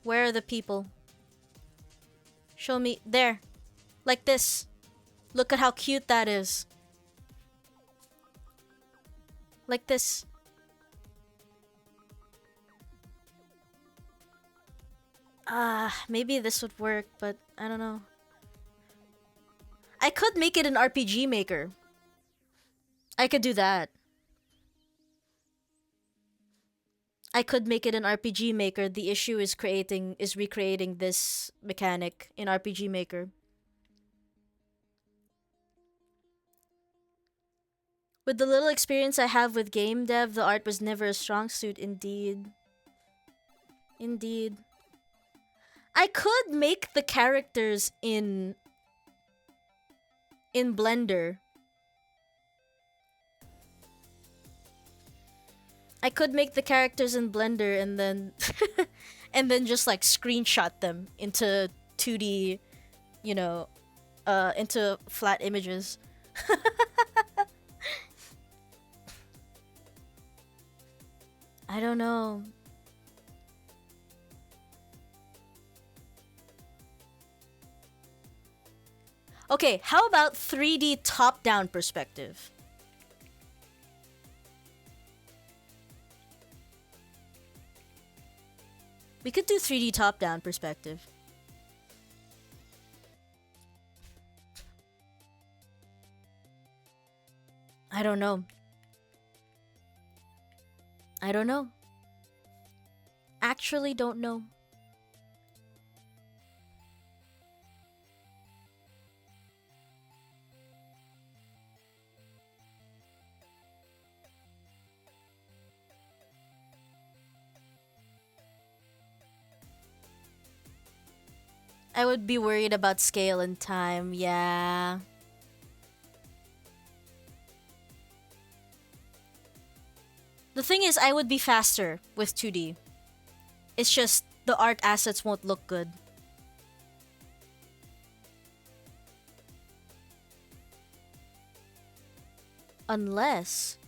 Where are the people? Show me. There. Like this. Look at how cute that is. Like this. Maybe this would work, but I don't know. I could make it an RPG maker. I could do that. I could make it an RPG maker. The issue is recreating this mechanic in RPG maker. With the little experience I have with game dev, the art was never a strong suit. Indeed. Indeed. I could make the characters in Blender. I could make the characters in Blender and then and then just like screenshot them into 2D, you know, into flat images. I don't know. Okay, how about 3D top-down perspective? We could do 3D top-down perspective. I don't know. I don't know. Actually don't know. I would be worried about scale and time, yeah. The thing is, I would be faster with 2D. It's just the art assets won't look good. Unless...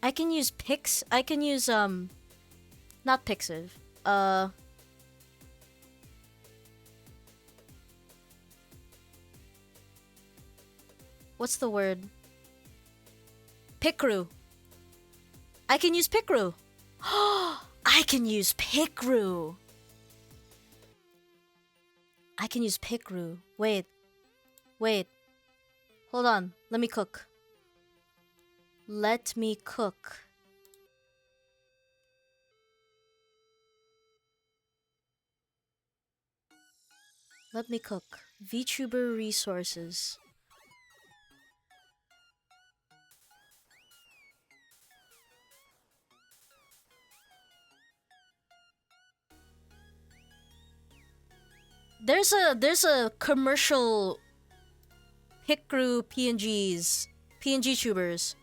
I can use Pix... I can use, not Pixiv. What's the word? Picru. I can use Picru. I can use Picru. I can use Picru. Wait. Wait. Hold on. Let me cook. Let me cook. Let me cook. VTuber resources. There's a commercial Picru PNGs. PNG tubers.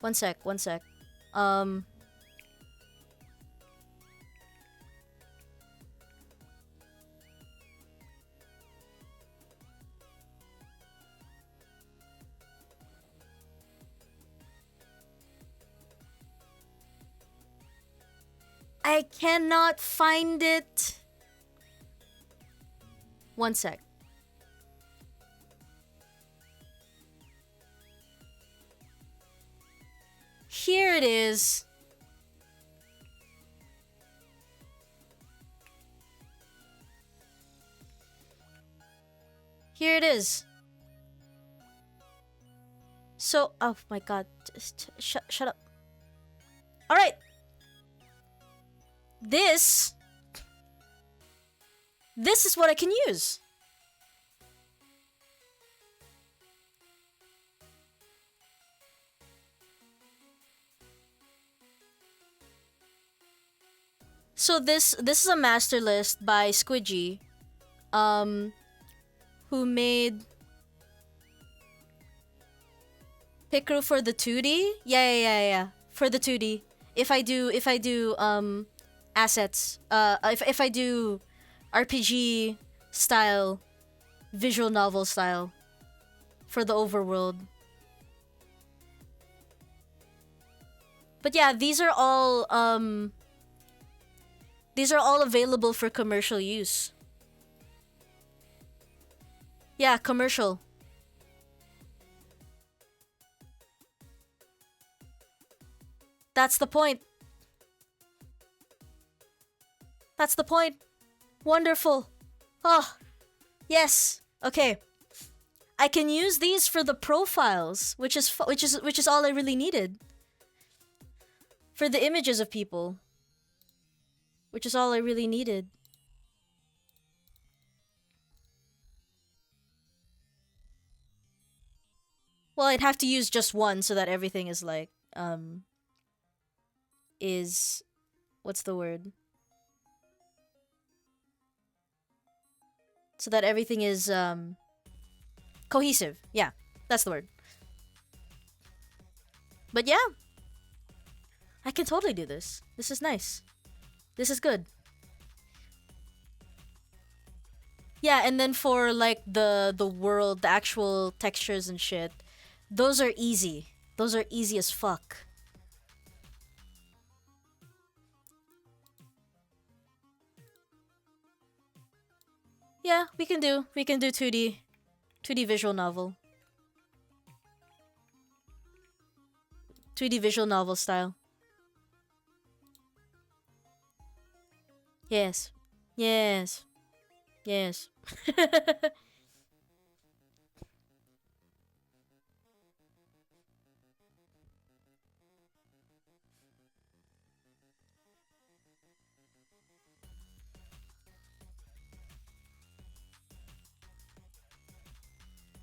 One sec. I cannot find it. One sec. Here it is. Here it is. So, oh my god. Shut up. All right. This is what I can use. So this is a master list by Squidgy, who made Picro for the 2D. Yeah. For the 2D. If I do assets, if I do RPG style, visual novel style for the overworld. But yeah, these are all available for commercial use. Yeah, commercial. That's the point. That's the point. Wonderful. Oh, yes. Okay. I can use these for the profiles, which is all I really needed. For the images of people, which is all I really needed. Well, I'd have to use just one so that everything is like is what's the word? So that everything is cohesive. Yeah, that's the word. But yeah, I can totally do this. This is nice. This is good. Yeah, and then for like the world, the actual textures and shit, those are easy. Those are easy as fuck. Yeah, we can do 2D visual novel. 2D visual novel style. Yes. Yes. Yes.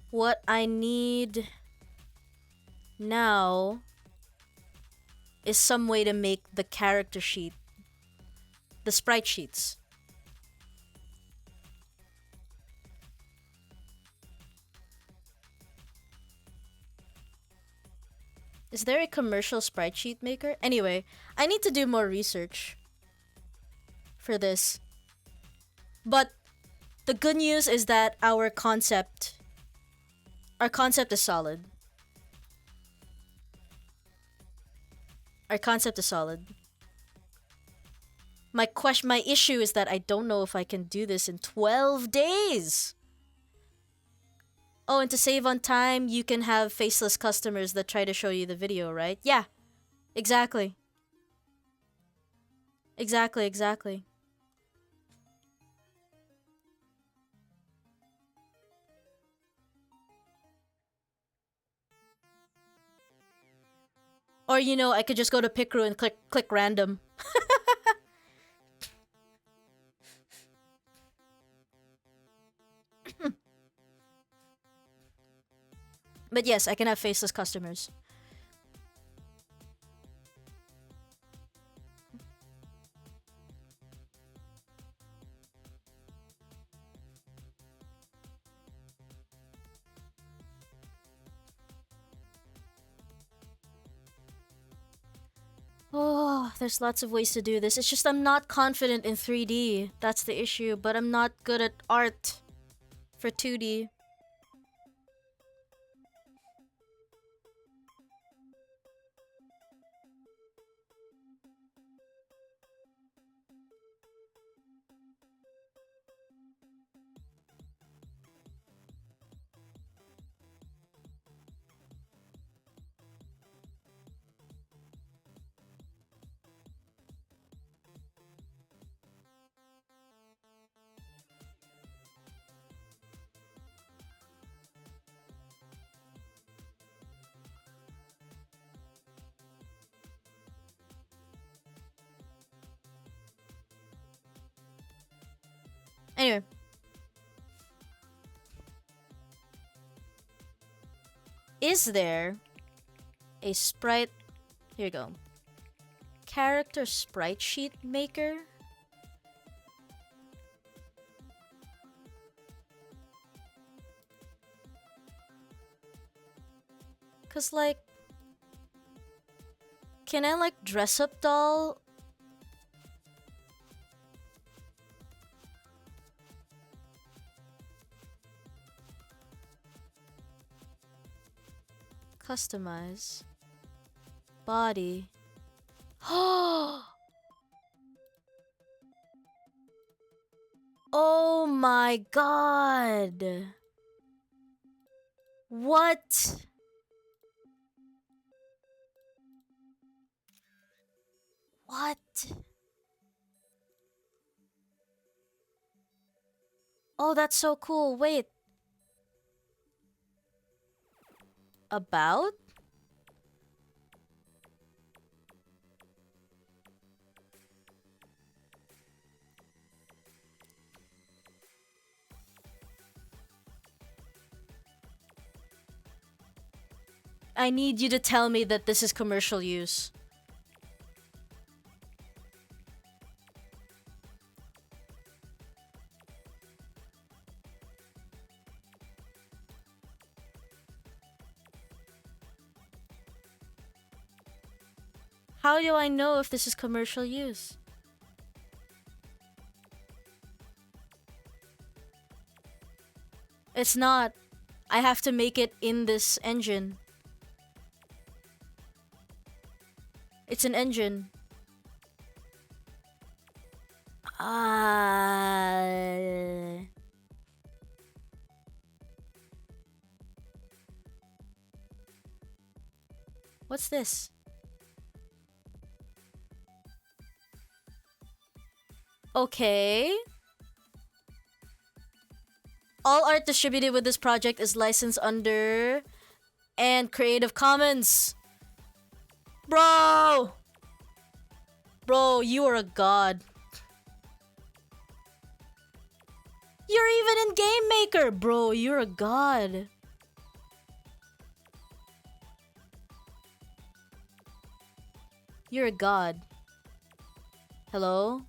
What I need now is some way to make the character sheet, the sprite sheets. Is there a commercial sprite sheet maker? Anyway, I need to do more research for this. But the good news is that our concept is solid. Our concept is solid. My issue is that I don't know if I can do this in 12 days. Oh, and to save on time, you can have faceless customers that try to show you the video, right? Yeah. Exactly. Exactly. Or I could just go to Picru and click random. But yes, I can have faceless customers. Oh, there's lots of ways to do this. It's just I'm not confident in 3D. That's the issue, but I'm not good at art for 2D. Anyway. Is there a sprite... Here you go. Character sprite sheet maker? Cause like... Can I like dress up doll? Customize. Body. Oh my god. What? What? Oh, that's so cool. Wait. About? I need you to tell me that this is commercial use. How do I know if this is commercial use? It's not. I have to make it in this engine. It's an engine. What's this? Okay. All art distributed with this project is licensed under and Creative Commons. Bro! Bro, you are a god. You're even in Game Maker! Bro, you're a god. You're a god. Hello?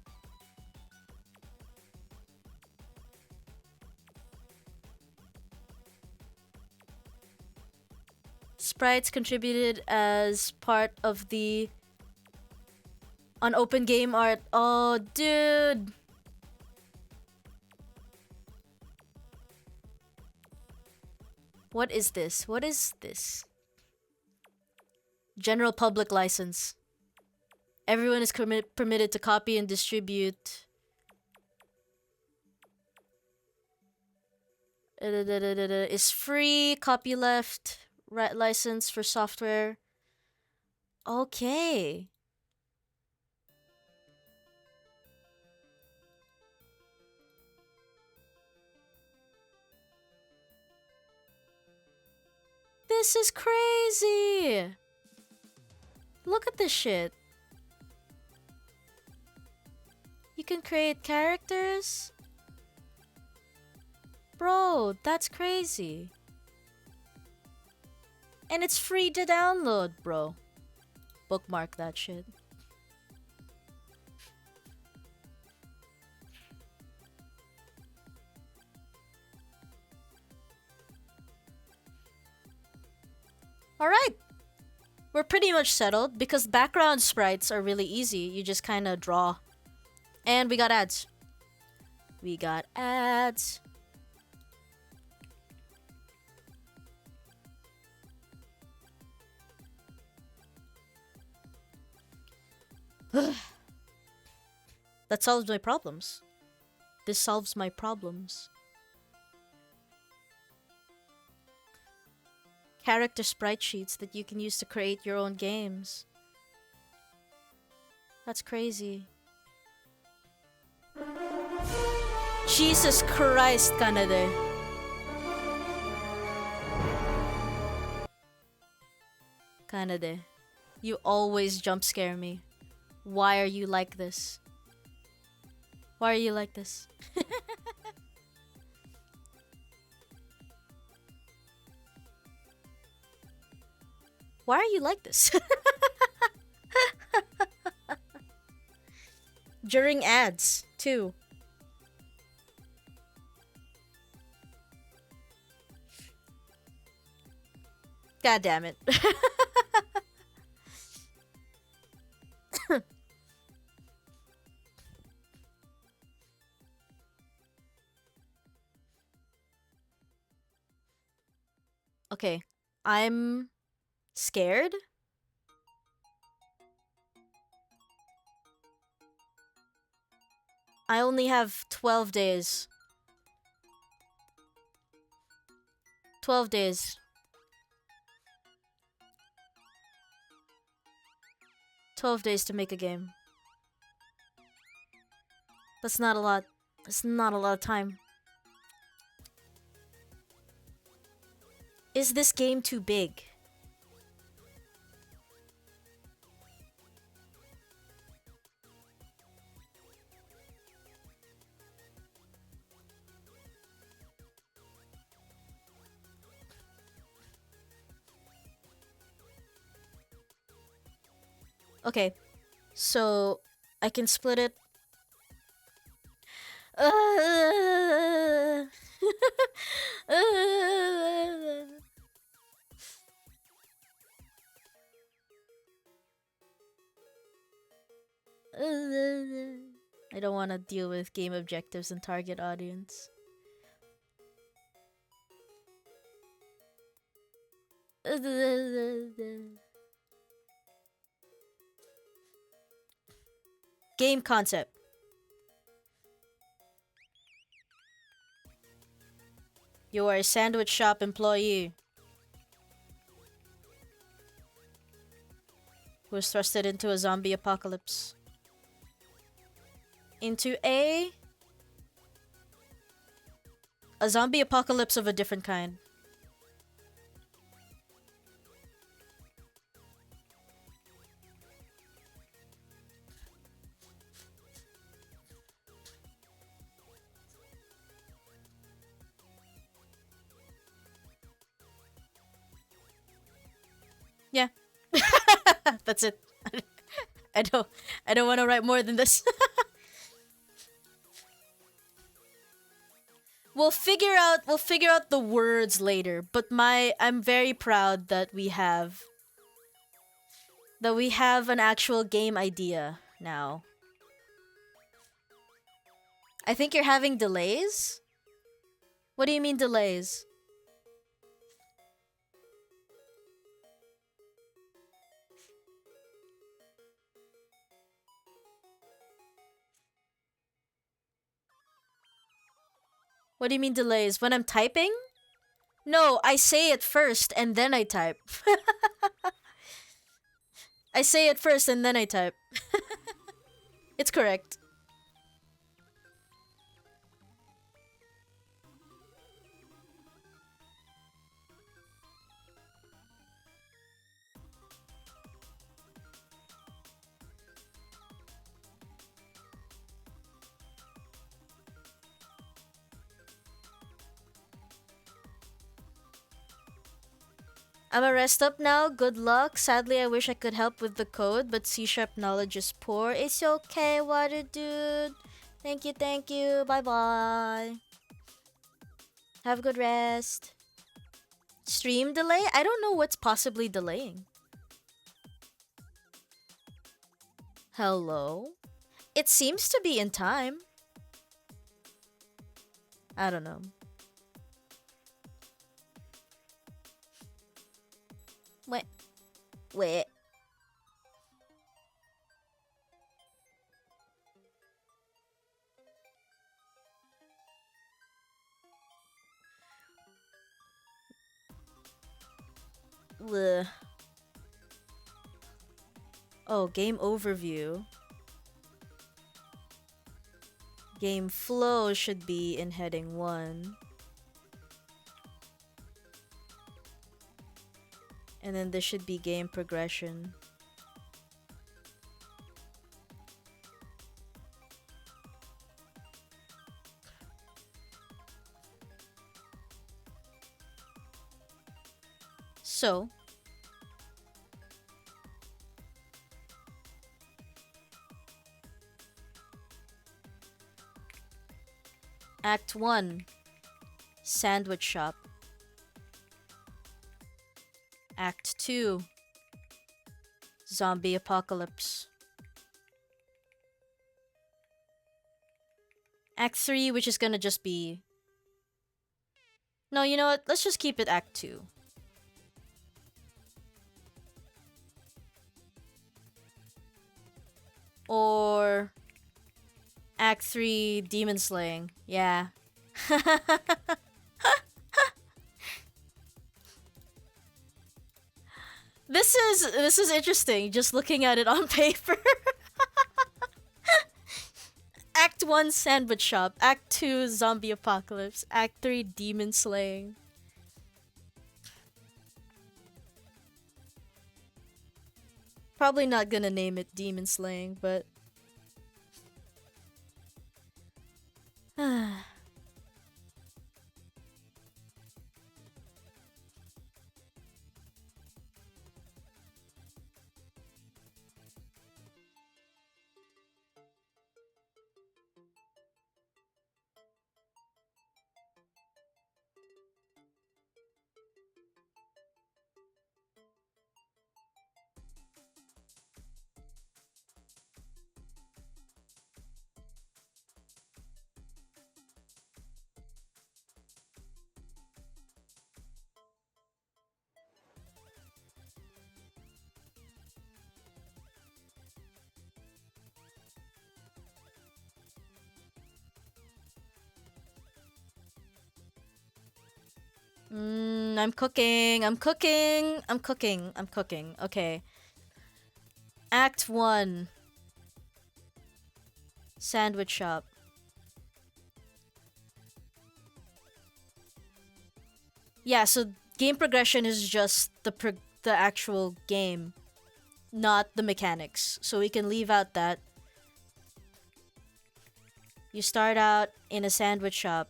Sprites contributed as part of the unopened game art. Oh, dude. What is this? What is this? General public license. Everyone is permitted to copy and distribute. Is free. Copyleft. Right license for software. Okay. This is crazy. Look at this shit. You can create characters? Bro, that's crazy. And it's free to download, bro. Bookmark that shit. Alright. We're pretty much settled because background sprites are really easy. You just kind of draw. And we got ads. We got ads. That solves my problems. This solves my problems. Character sprite sheets that you can use to create your own games. That's crazy. Jesus Christ, Kanade. Kanade, you always jump scare me. Why are you like this? Why are you like this? Why are you like this? During ads, too. God damn it. Okay, I'm scared. I only have 12 days. 12 days. 12 days to make a game. That's not a lot. That's not a lot of time. Is this game too big? Okay, so I can split it. I don't want to deal with game objectives and target audience. Game concept. You are a sandwich shop employee who is thrusted into a zombie apocalypse. Into a zombie apocalypse of a different kind. Yeah. That's it. I don't want to write more than this. We'll figure out the words later, but I'm very proud that we have an actual game idea now. I think you're having delays? What do you mean delays? What do you mean delays? When I'm typing? No, I say it first and then I type. I say it first and then I type. It's correct. I'm a rest up now. Good luck. Sadly, I wish I could help with the code, but C# knowledge is poor. It's okay, water dude. Thank you, thank you. Bye bye. Have a good rest. Stream delay? I don't know what's possibly delaying. Hello? It seems to be in time. I don't know. Wait. Wait. Bleh. Oh, game overview. Game flow should be in heading 1. And then this should be game progression. So, Act 1, Sandwich Shop. Act 2, Zombie Apocalypse. Act 3, which is gonna just be... No, you know what? Let's just keep it Act 2. Or... Act 3, Demon Slaying. Yeah. This is interesting, just looking at it on paper. Act 1, Sandwich Shop. Act 2, Zombie Apocalypse. Act 3, Demon Slaying. Probably not gonna name it Demon Slaying, but... I'm cooking. I'm cooking. I'm cooking. I'm cooking. Okay. Act 1. Sandwich Shop. Yeah, so game progression is just the actual game, not the mechanics. So we can leave out that. You start out in a sandwich shop,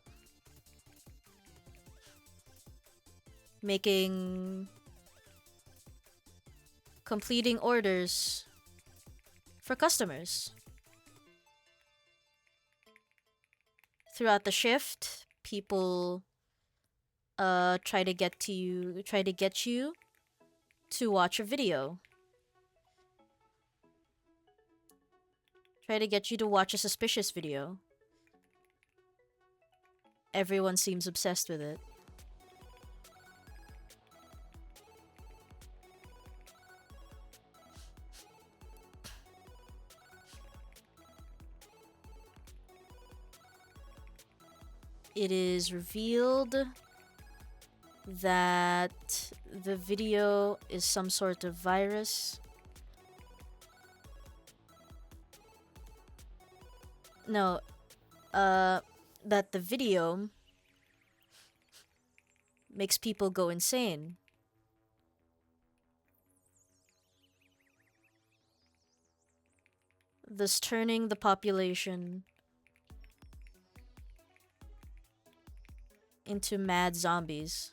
completing orders for customers. Throughout the shift, people try to get you to watch a video. Try to get you to watch a suspicious video. Everyone seems obsessed with it. It is revealed that the video is some sort of virus. No, that the video makes people go insane. Thus turning the population into mad zombies.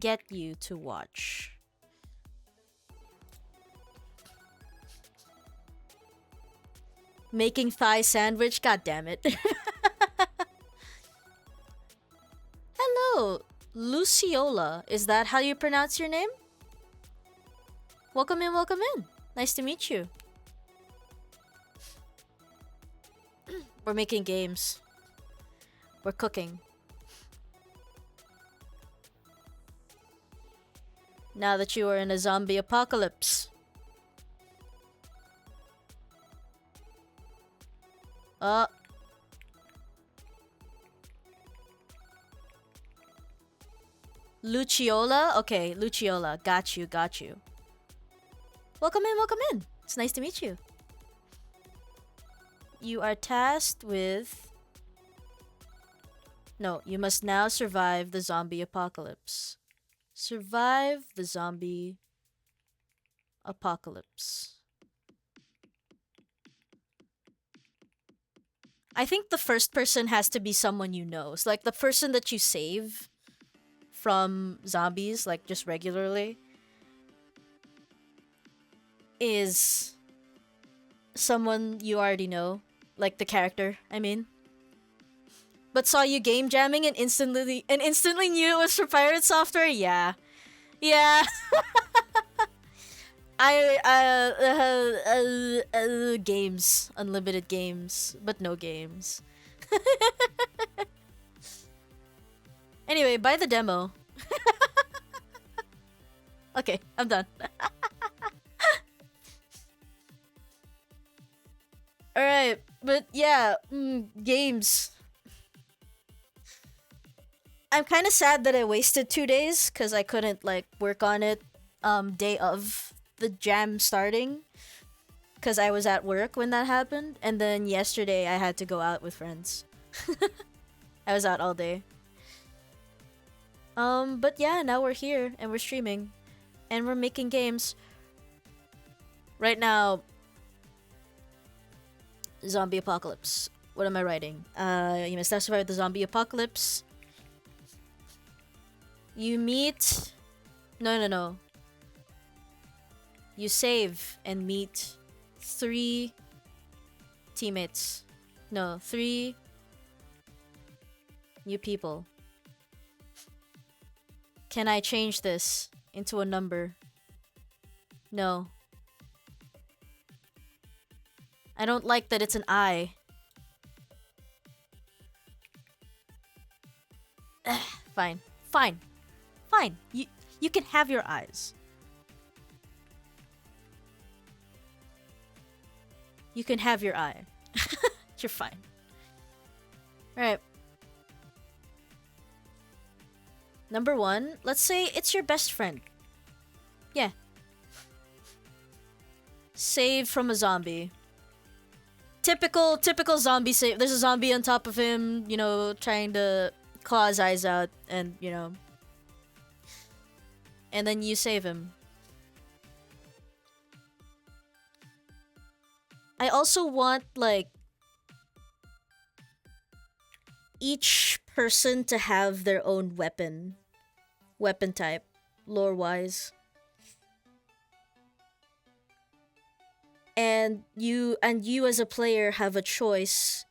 Get you to watch. Making thigh sandwich, god damn it. Hello, Luciola. Is that how you pronounce your name? Welcome in, welcome in. Nice to meet you. We're making games. We're cooking. Now that you are in a zombie apocalypse. Luciola? Okay, Luciola. Got you, got you. Welcome in, welcome in. It's nice to meet you. You are tasked with... No, you must now survive the zombie apocalypse. Survive the zombie apocalypse. I think the first person has to be someone you know. It's like the person that you save from zombies, like just regularly, is someone you already know. Like the character, I mean. But saw you game jamming and instantly knew it was for pirate software? Yeah. Yeah. Games. Unlimited games. But no games. Anyway, buy the demo. Okay, I'm done. Alright, but yeah, games. I'm kind of sad that I wasted 2 days because I couldn't like work on it day of the jam starting because I was at work when that happened, and then yesterday I had to go out with friends. I was out all day. But yeah, now we're here and we're streaming and we're making games. Right now, zombie apocalypse. What am I writing? You must now survive the zombie apocalypse. You meet... No. You save and meet 3 teammates. No, 3 new people. Can I change this into a number? No. I don't like that it's an I. Fine. Fine. Fine. You can have your eyes. You can have your eye. You're fine. Alright. Number 1, let's say it's your best friend. Yeah. Save from a zombie. Typical zombie save. There's a zombie on top of him, you know, trying to claw his eyes out and, you know. And then you save him. I also want, like, each person to have their own weapon type. lore wise. And you as a player have a choice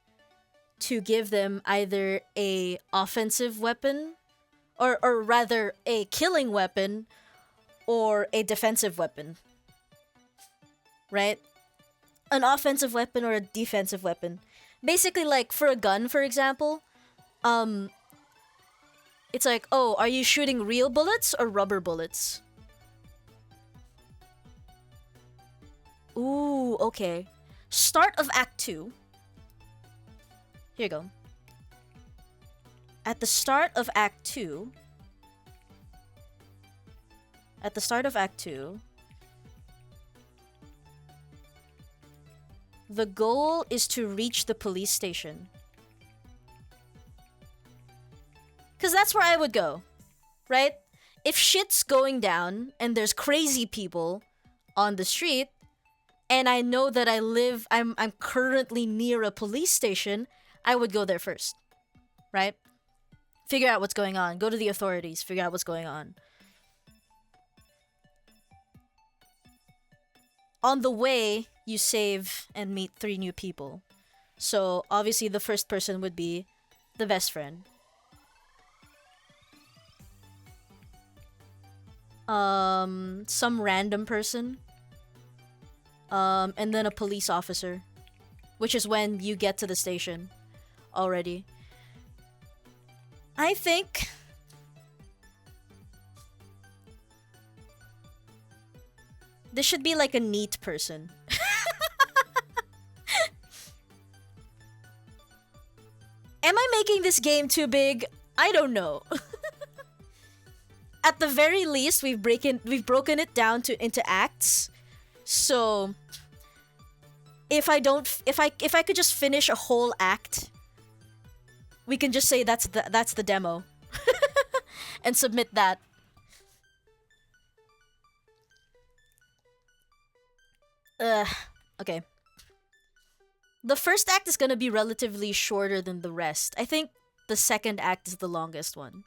to give them either a offensive weapon, or rather a killing weapon, or a defensive weapon, right? An offensive weapon or a defensive weapon. Basically, like for a gun, for example, um, it's like, oh, are you shooting real bullets or rubber bullets? Ooh, okay. Start of Act 2. Here you go. At the start of Act 2, at the start of Act 2, the goal is to reach the police station. Because that's where I would go, right? If shit's going down and there's crazy people on the street, and I know that I'm currently near a police station, I would go there first, right? Figure out what's going on. Go to the authorities. Figure out what's going on. On the way, you save and meet 3 new people. So, obviously, the first person would be the best friend. Some random person. And then a police officer. Which is when you get to the station already. I think this should be like a neat person. Am I making this game too big? I don't know. At the very least, we've broken it down into acts. So if I could just finish a whole act, we can just say that's the demo and submit that. Okay. The first act is gonna be relatively shorter than the rest. I think the second act is the longest one.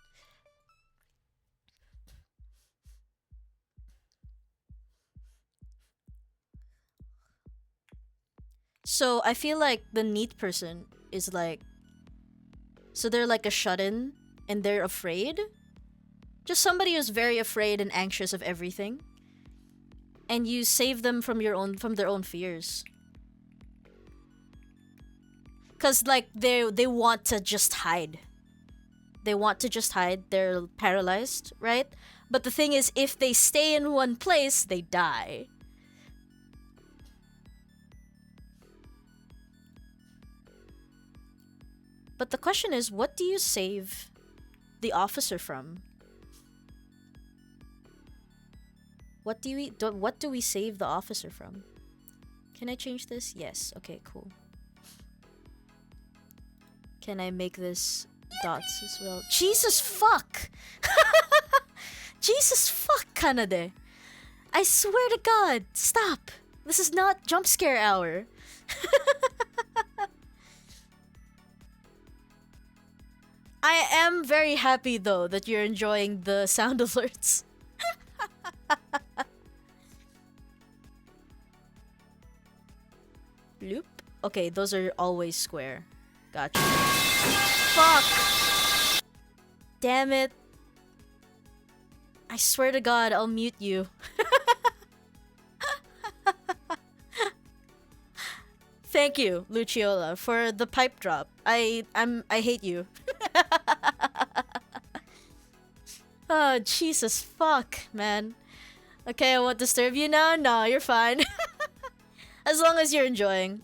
So I feel like the neat person is like, so they're like a shut-in and they're afraid. Just somebody who's very afraid and anxious of everything. And you save them from their own fears. Cause like they want to just hide. They want to just hide. They're paralyzed, right? But the thing is, if they stay in one place, they die. But the question is, what do you save the officer from? What do we save the officer from? Can I change this? Yes. Okay, cool. Can I make this dots as well? Jesus fuck! Jesus fuck, Kanade! I swear to God, stop! This is not jump scare hour. I am very happy though that you're enjoying the sound alerts. Loop? Okay, those are always square. Gotcha. Fuck! Damn it. I swear to God, I'll mute you. Thank you, Luciola, for the pipe drop. I hate you. Oh, Jesus fuck, man. Okay, I won't disturb you now? No, you're fine. As long as you're enjoying.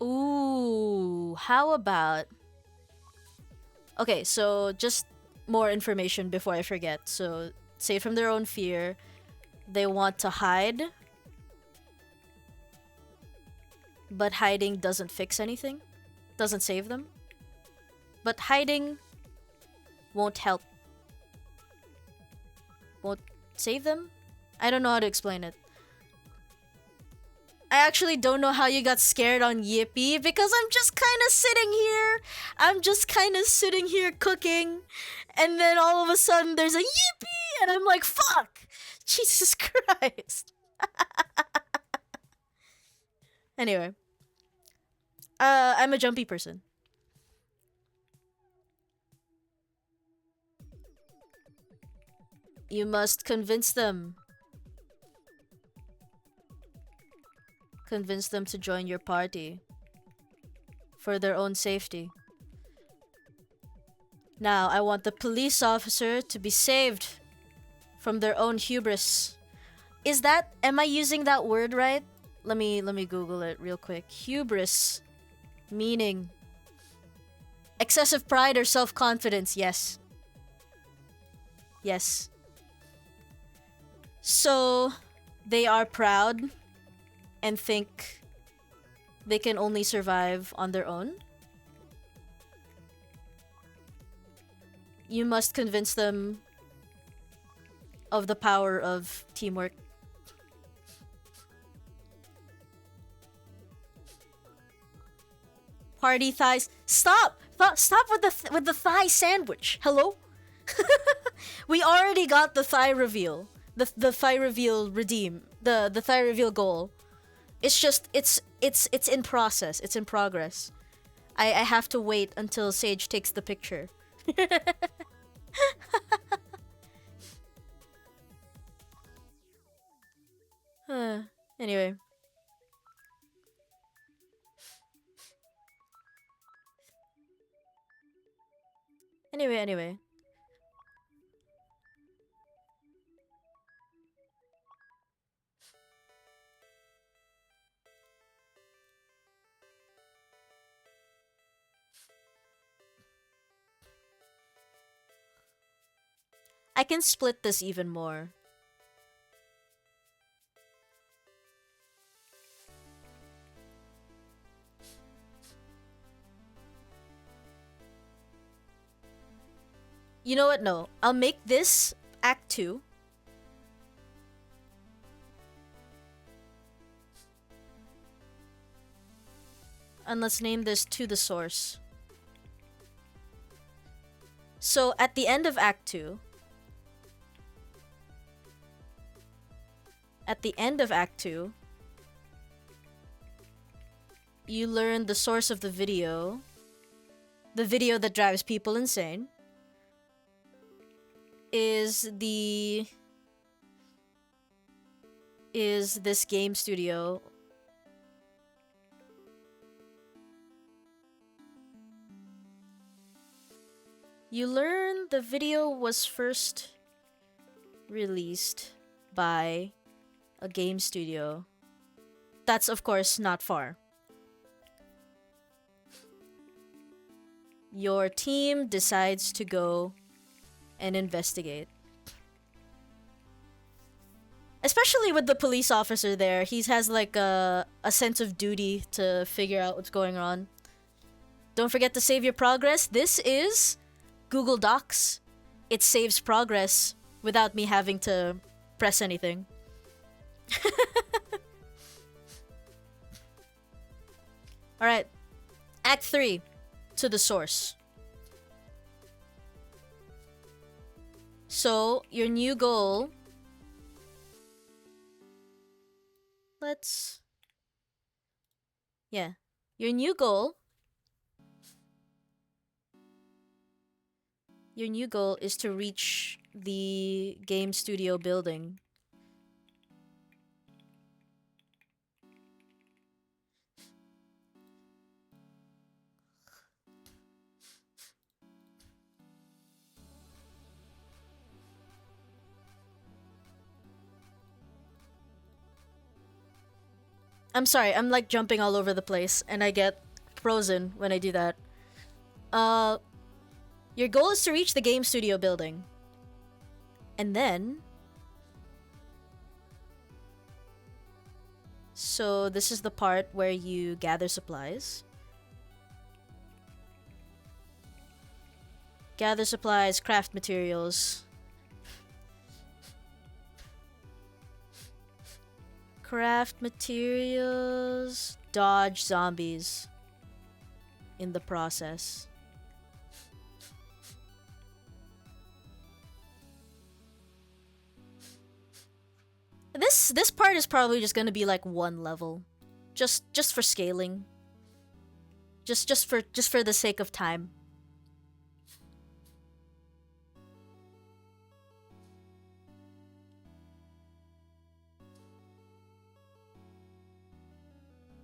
Ooh, how about... Okay, so just more information before I forget. So, say from their own fear, they want to hide, but hiding doesn't fix anything, doesn't save them. But hiding won't help, won't save them? I don't know how to explain it. I actually don't know how you got scared on Yippee because I'm just kind of sitting here. I'm just kind of sitting here cooking, and then all of a sudden there's a Yippee, and I'm like, fuck! Jesus Christ. Anyway. I'm a jumpy person. You must convince them. Convince them to join your party. For their own safety. Now, I want the police officer to be saved from their own hubris. Is that... Am I using that word right? Let me Google it real quick. Hubris. Meaning... excessive pride or self-confidence. Yes. Yes. So, they are proud and think they can only survive on their own. You must convince them of the power of teamwork. Party thighs. Stop! Stop with the thigh sandwich. Hello? We already got the thigh reveal. The thigh reveal redeem. The thigh reveal goal. It's just it's in process. It's in progress. I have to wait until Sage takes the picture. Anyway. Anyway. I can split this even more. You know what? No. I'll make this Act 2. And let's name this To the Source. So, at the end of Act 2... At the end of Act 2... You learn the source of the video. The video that drives people insane. Is this game studio. You learn the video was first released by a game studio. That's of course not far. Your team decides to go and investigate. Especially with the police officer there, he has like a sense of duty to figure out what's going on. Don't forget to save your progress. This is Google Docs. It saves progress without me having to press anything. Alright. Act 3. To the source. So, your new goal... Yeah. Your new goal... Your new goal is to reach the game studio building. I'm sorry, I'm like jumping all over the place and I get frozen when I do that. Your goal is to reach the game studio building. And then... So this is the part where you gather supplies. Gather supplies, craft materials. Craft materials, dodge zombies in the process. This part is probably just gonna be like one level, just for scaling, just for the sake of time.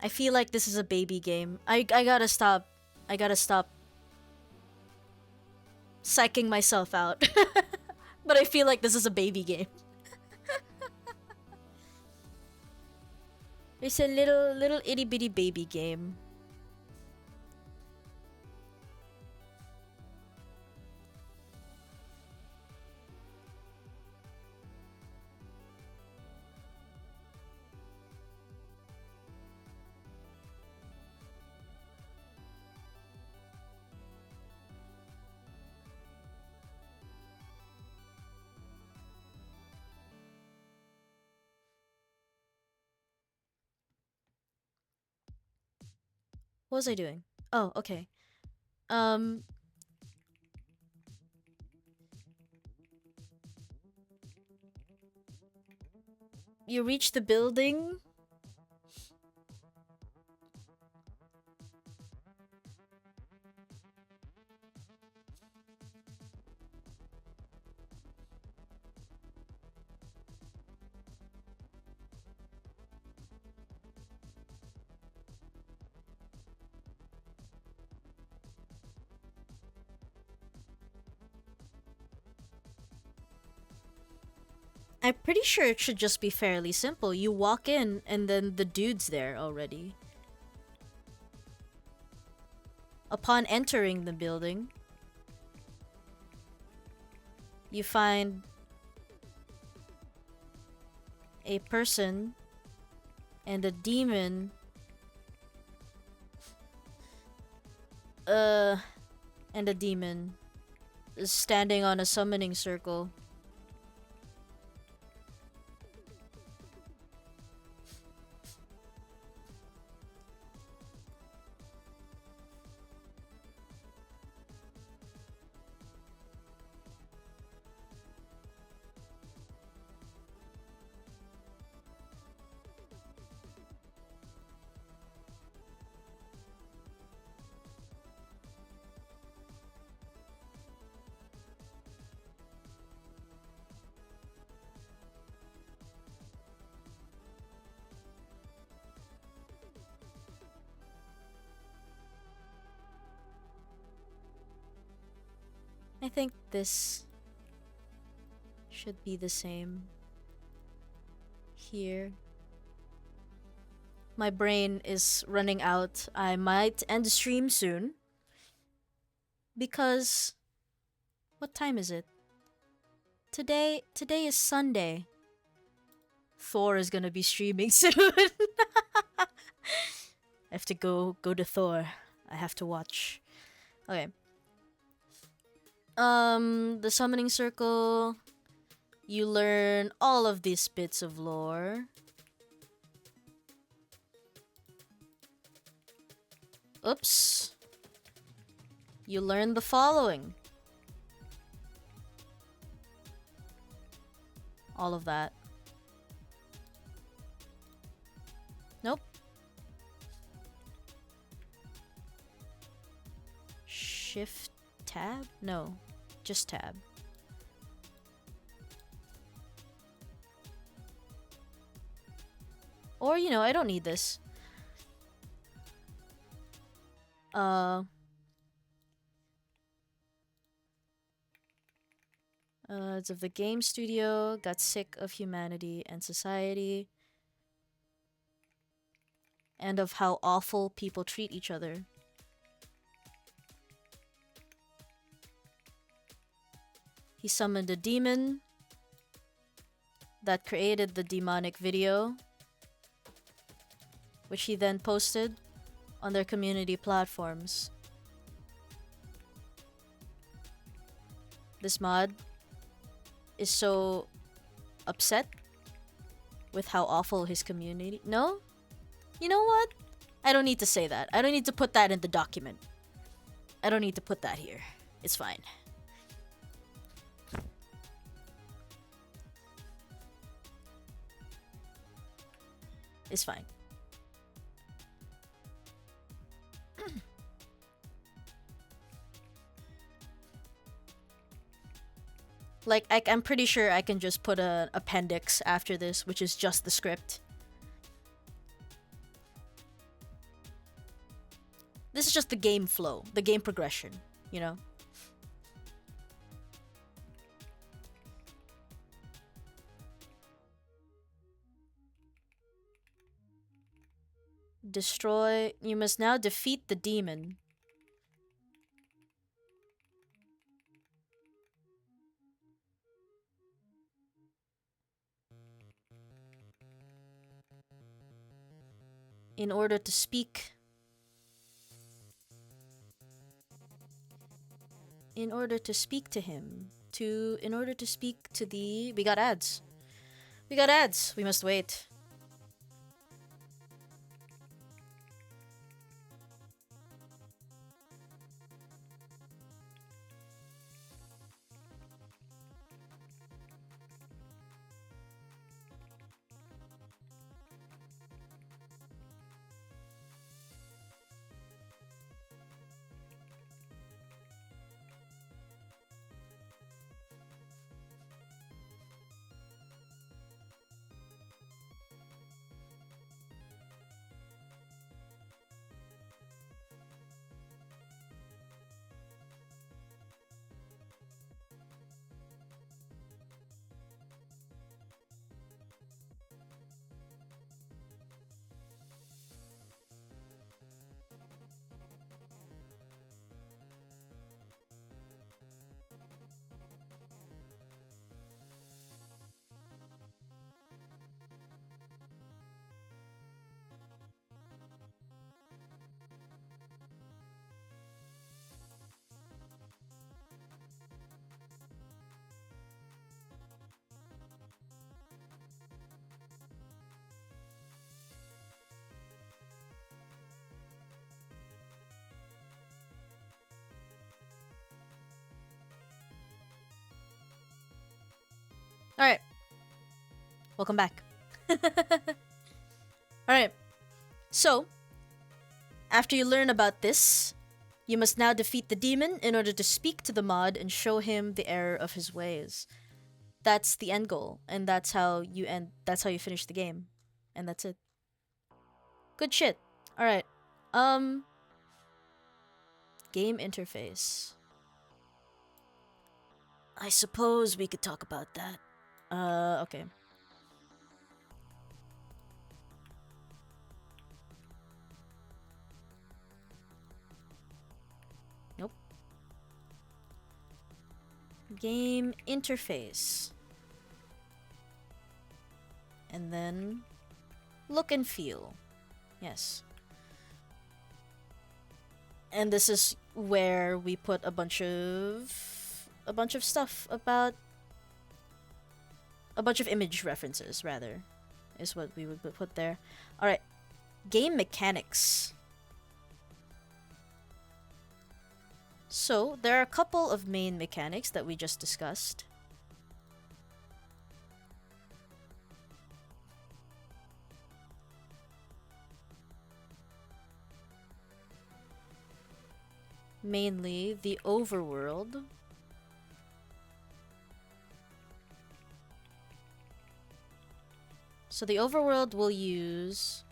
I feel like this is a baby game. I gotta stop. I gotta stop psyching myself out. But I feel like this is a baby game. It's a little itty bitty baby game. What was I doing? Oh, okay. Um, you reach the building. I'm pretty sure it should just be fairly simple. You walk in, and then the dude's there already. Upon entering the building, you find a person and a demon. And a demon is standing on a summoning circle. I think this should be the same here. My brain is running out. I might end the stream soon. Because what time is it? Today is Sunday. Thor is gonna be streaming soon. I have to go to Thor. I have to watch. Okay. The summoning circle. You learn all of these bits of lore. Oops. You learn the following. All of that. Nope. Shift tab? No. Just tab. Or, you know, I don't need this. It's of the game studio, got sick of humanity and society, and of how awful people treat each other. He summoned a demon that created the demonic video, which he then posted on their community platforms. This mod is so upset with how awful his community... No? You know what? I don't need to say that. I don't need to put that in the document. I don't need to put that here. It's fine. It's fine. Like, I'm pretty sure I can just put an appendix after this, which is just the script. This is just the game flow, the game progression, you know? Destroy... You must now defeat the demon. In order to speak... In order to speak to him. In order to speak to the... We got ads. We got ads. We must wait. Alright. Welcome back. Alright. So, after you learn about this, you must now defeat the demon in order to speak to the mod and show him the error of his ways. That's the end goal, and that's how you finish the game. And that's it. Good shit. Alright. Game interface. I suppose we could talk about that. Okay. Nope. Game interface. And then look and feel. Yes. And this is where we put a bunch of stuff about a bunch of image references, rather, is what we would put there. Alright. Game mechanics. So, there are a couple of main mechanics that we just discussed. Mainly the overworld. So the overworld will use...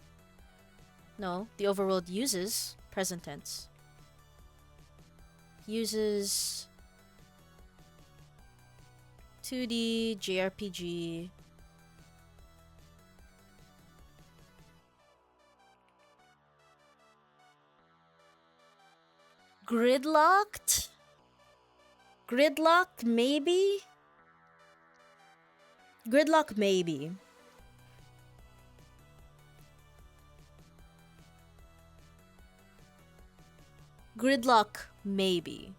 No, the overworld uses present tense. Uses 2D JRPG gridlocked? Gridlock, maybe? Gridlock, maybe. Gridlock, maybe.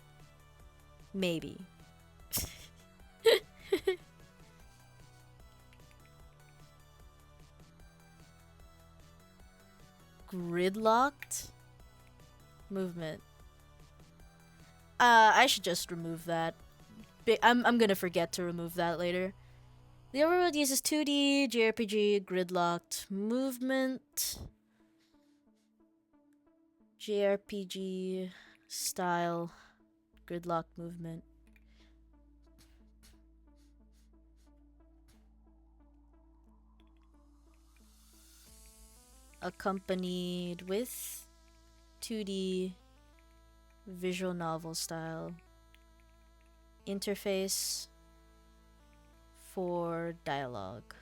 Maybe. Gridlocked movement. I should just remove that. I'm gonna forget to remove that later. The overworld uses 2D, JRPG, gridlocked movement. JRPG style gridlock movement. Accompanied with 2D visual novel style interface for dialogue.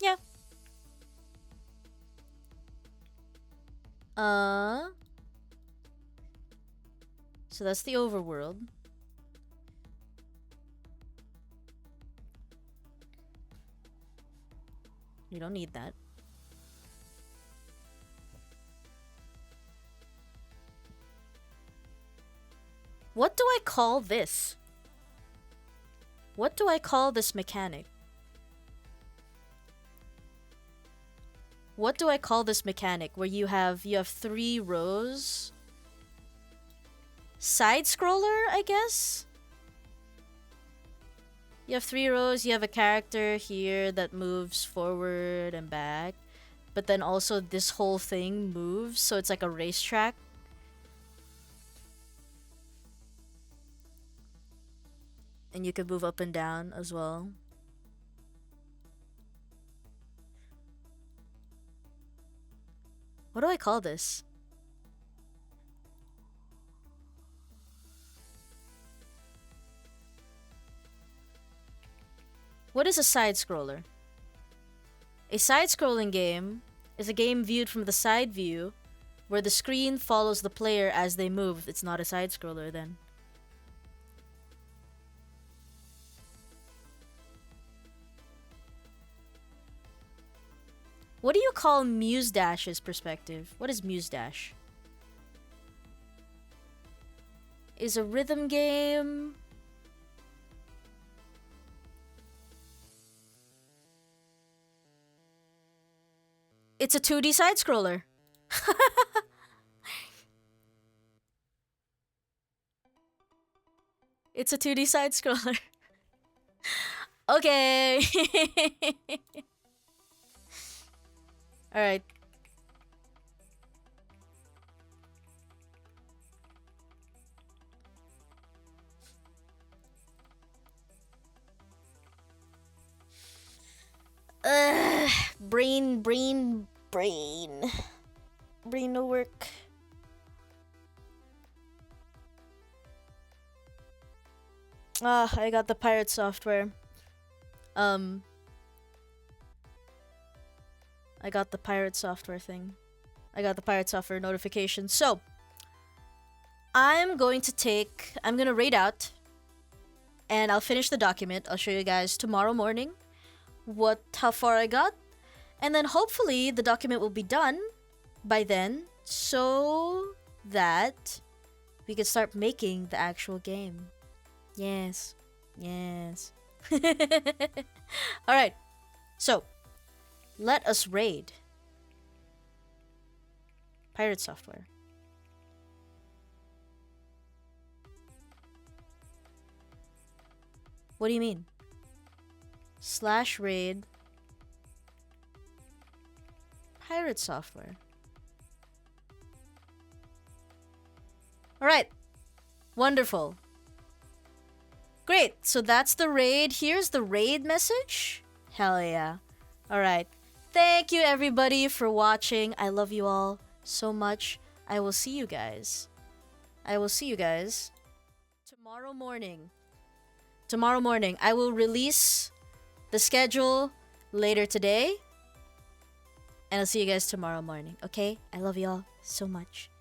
Yeah. So that's the overworld. You don't need that. What do I call this? What do I call this mechanic? What do I call this mechanic where you have 3 rows? Side scroller, I guess? You have 3 rows, you have a character here that moves forward and back, but then also this whole thing moves, so it's like a racetrack. And you can move up and down as well. What do I call this? What is a side scroller? A side scrolling game is a game viewed from the side view where the screen follows the player as they move. It's not a side scroller then. What do you call Muse Dash's perspective? What is Muse Dash? Is a rhythm game. It's a 2D side scroller. It's a 2D side scroller. Okay. All right. Brain no work. I got the pirate software. I got the pirate software thing. I got the pirate software notification. So, I'm gonna raid out, and I'll finish the document. I'll show you guys tomorrow morning how far I got, and then hopefully the document will be done by then, so that we can start making the actual game. Yes. Alright, so let us raid pirate software. What do you mean? /raid pirate software. Alright. Wonderful. Great. So that's the raid. Here's the raid message. Hell yeah. Alright. Thank you everybody for watching. I love you all so much. I will see you guys tomorrow morning. Tomorrow morning. I will release the schedule later today. And I'll see you guys tomorrow morning. Okay? I love you all so much.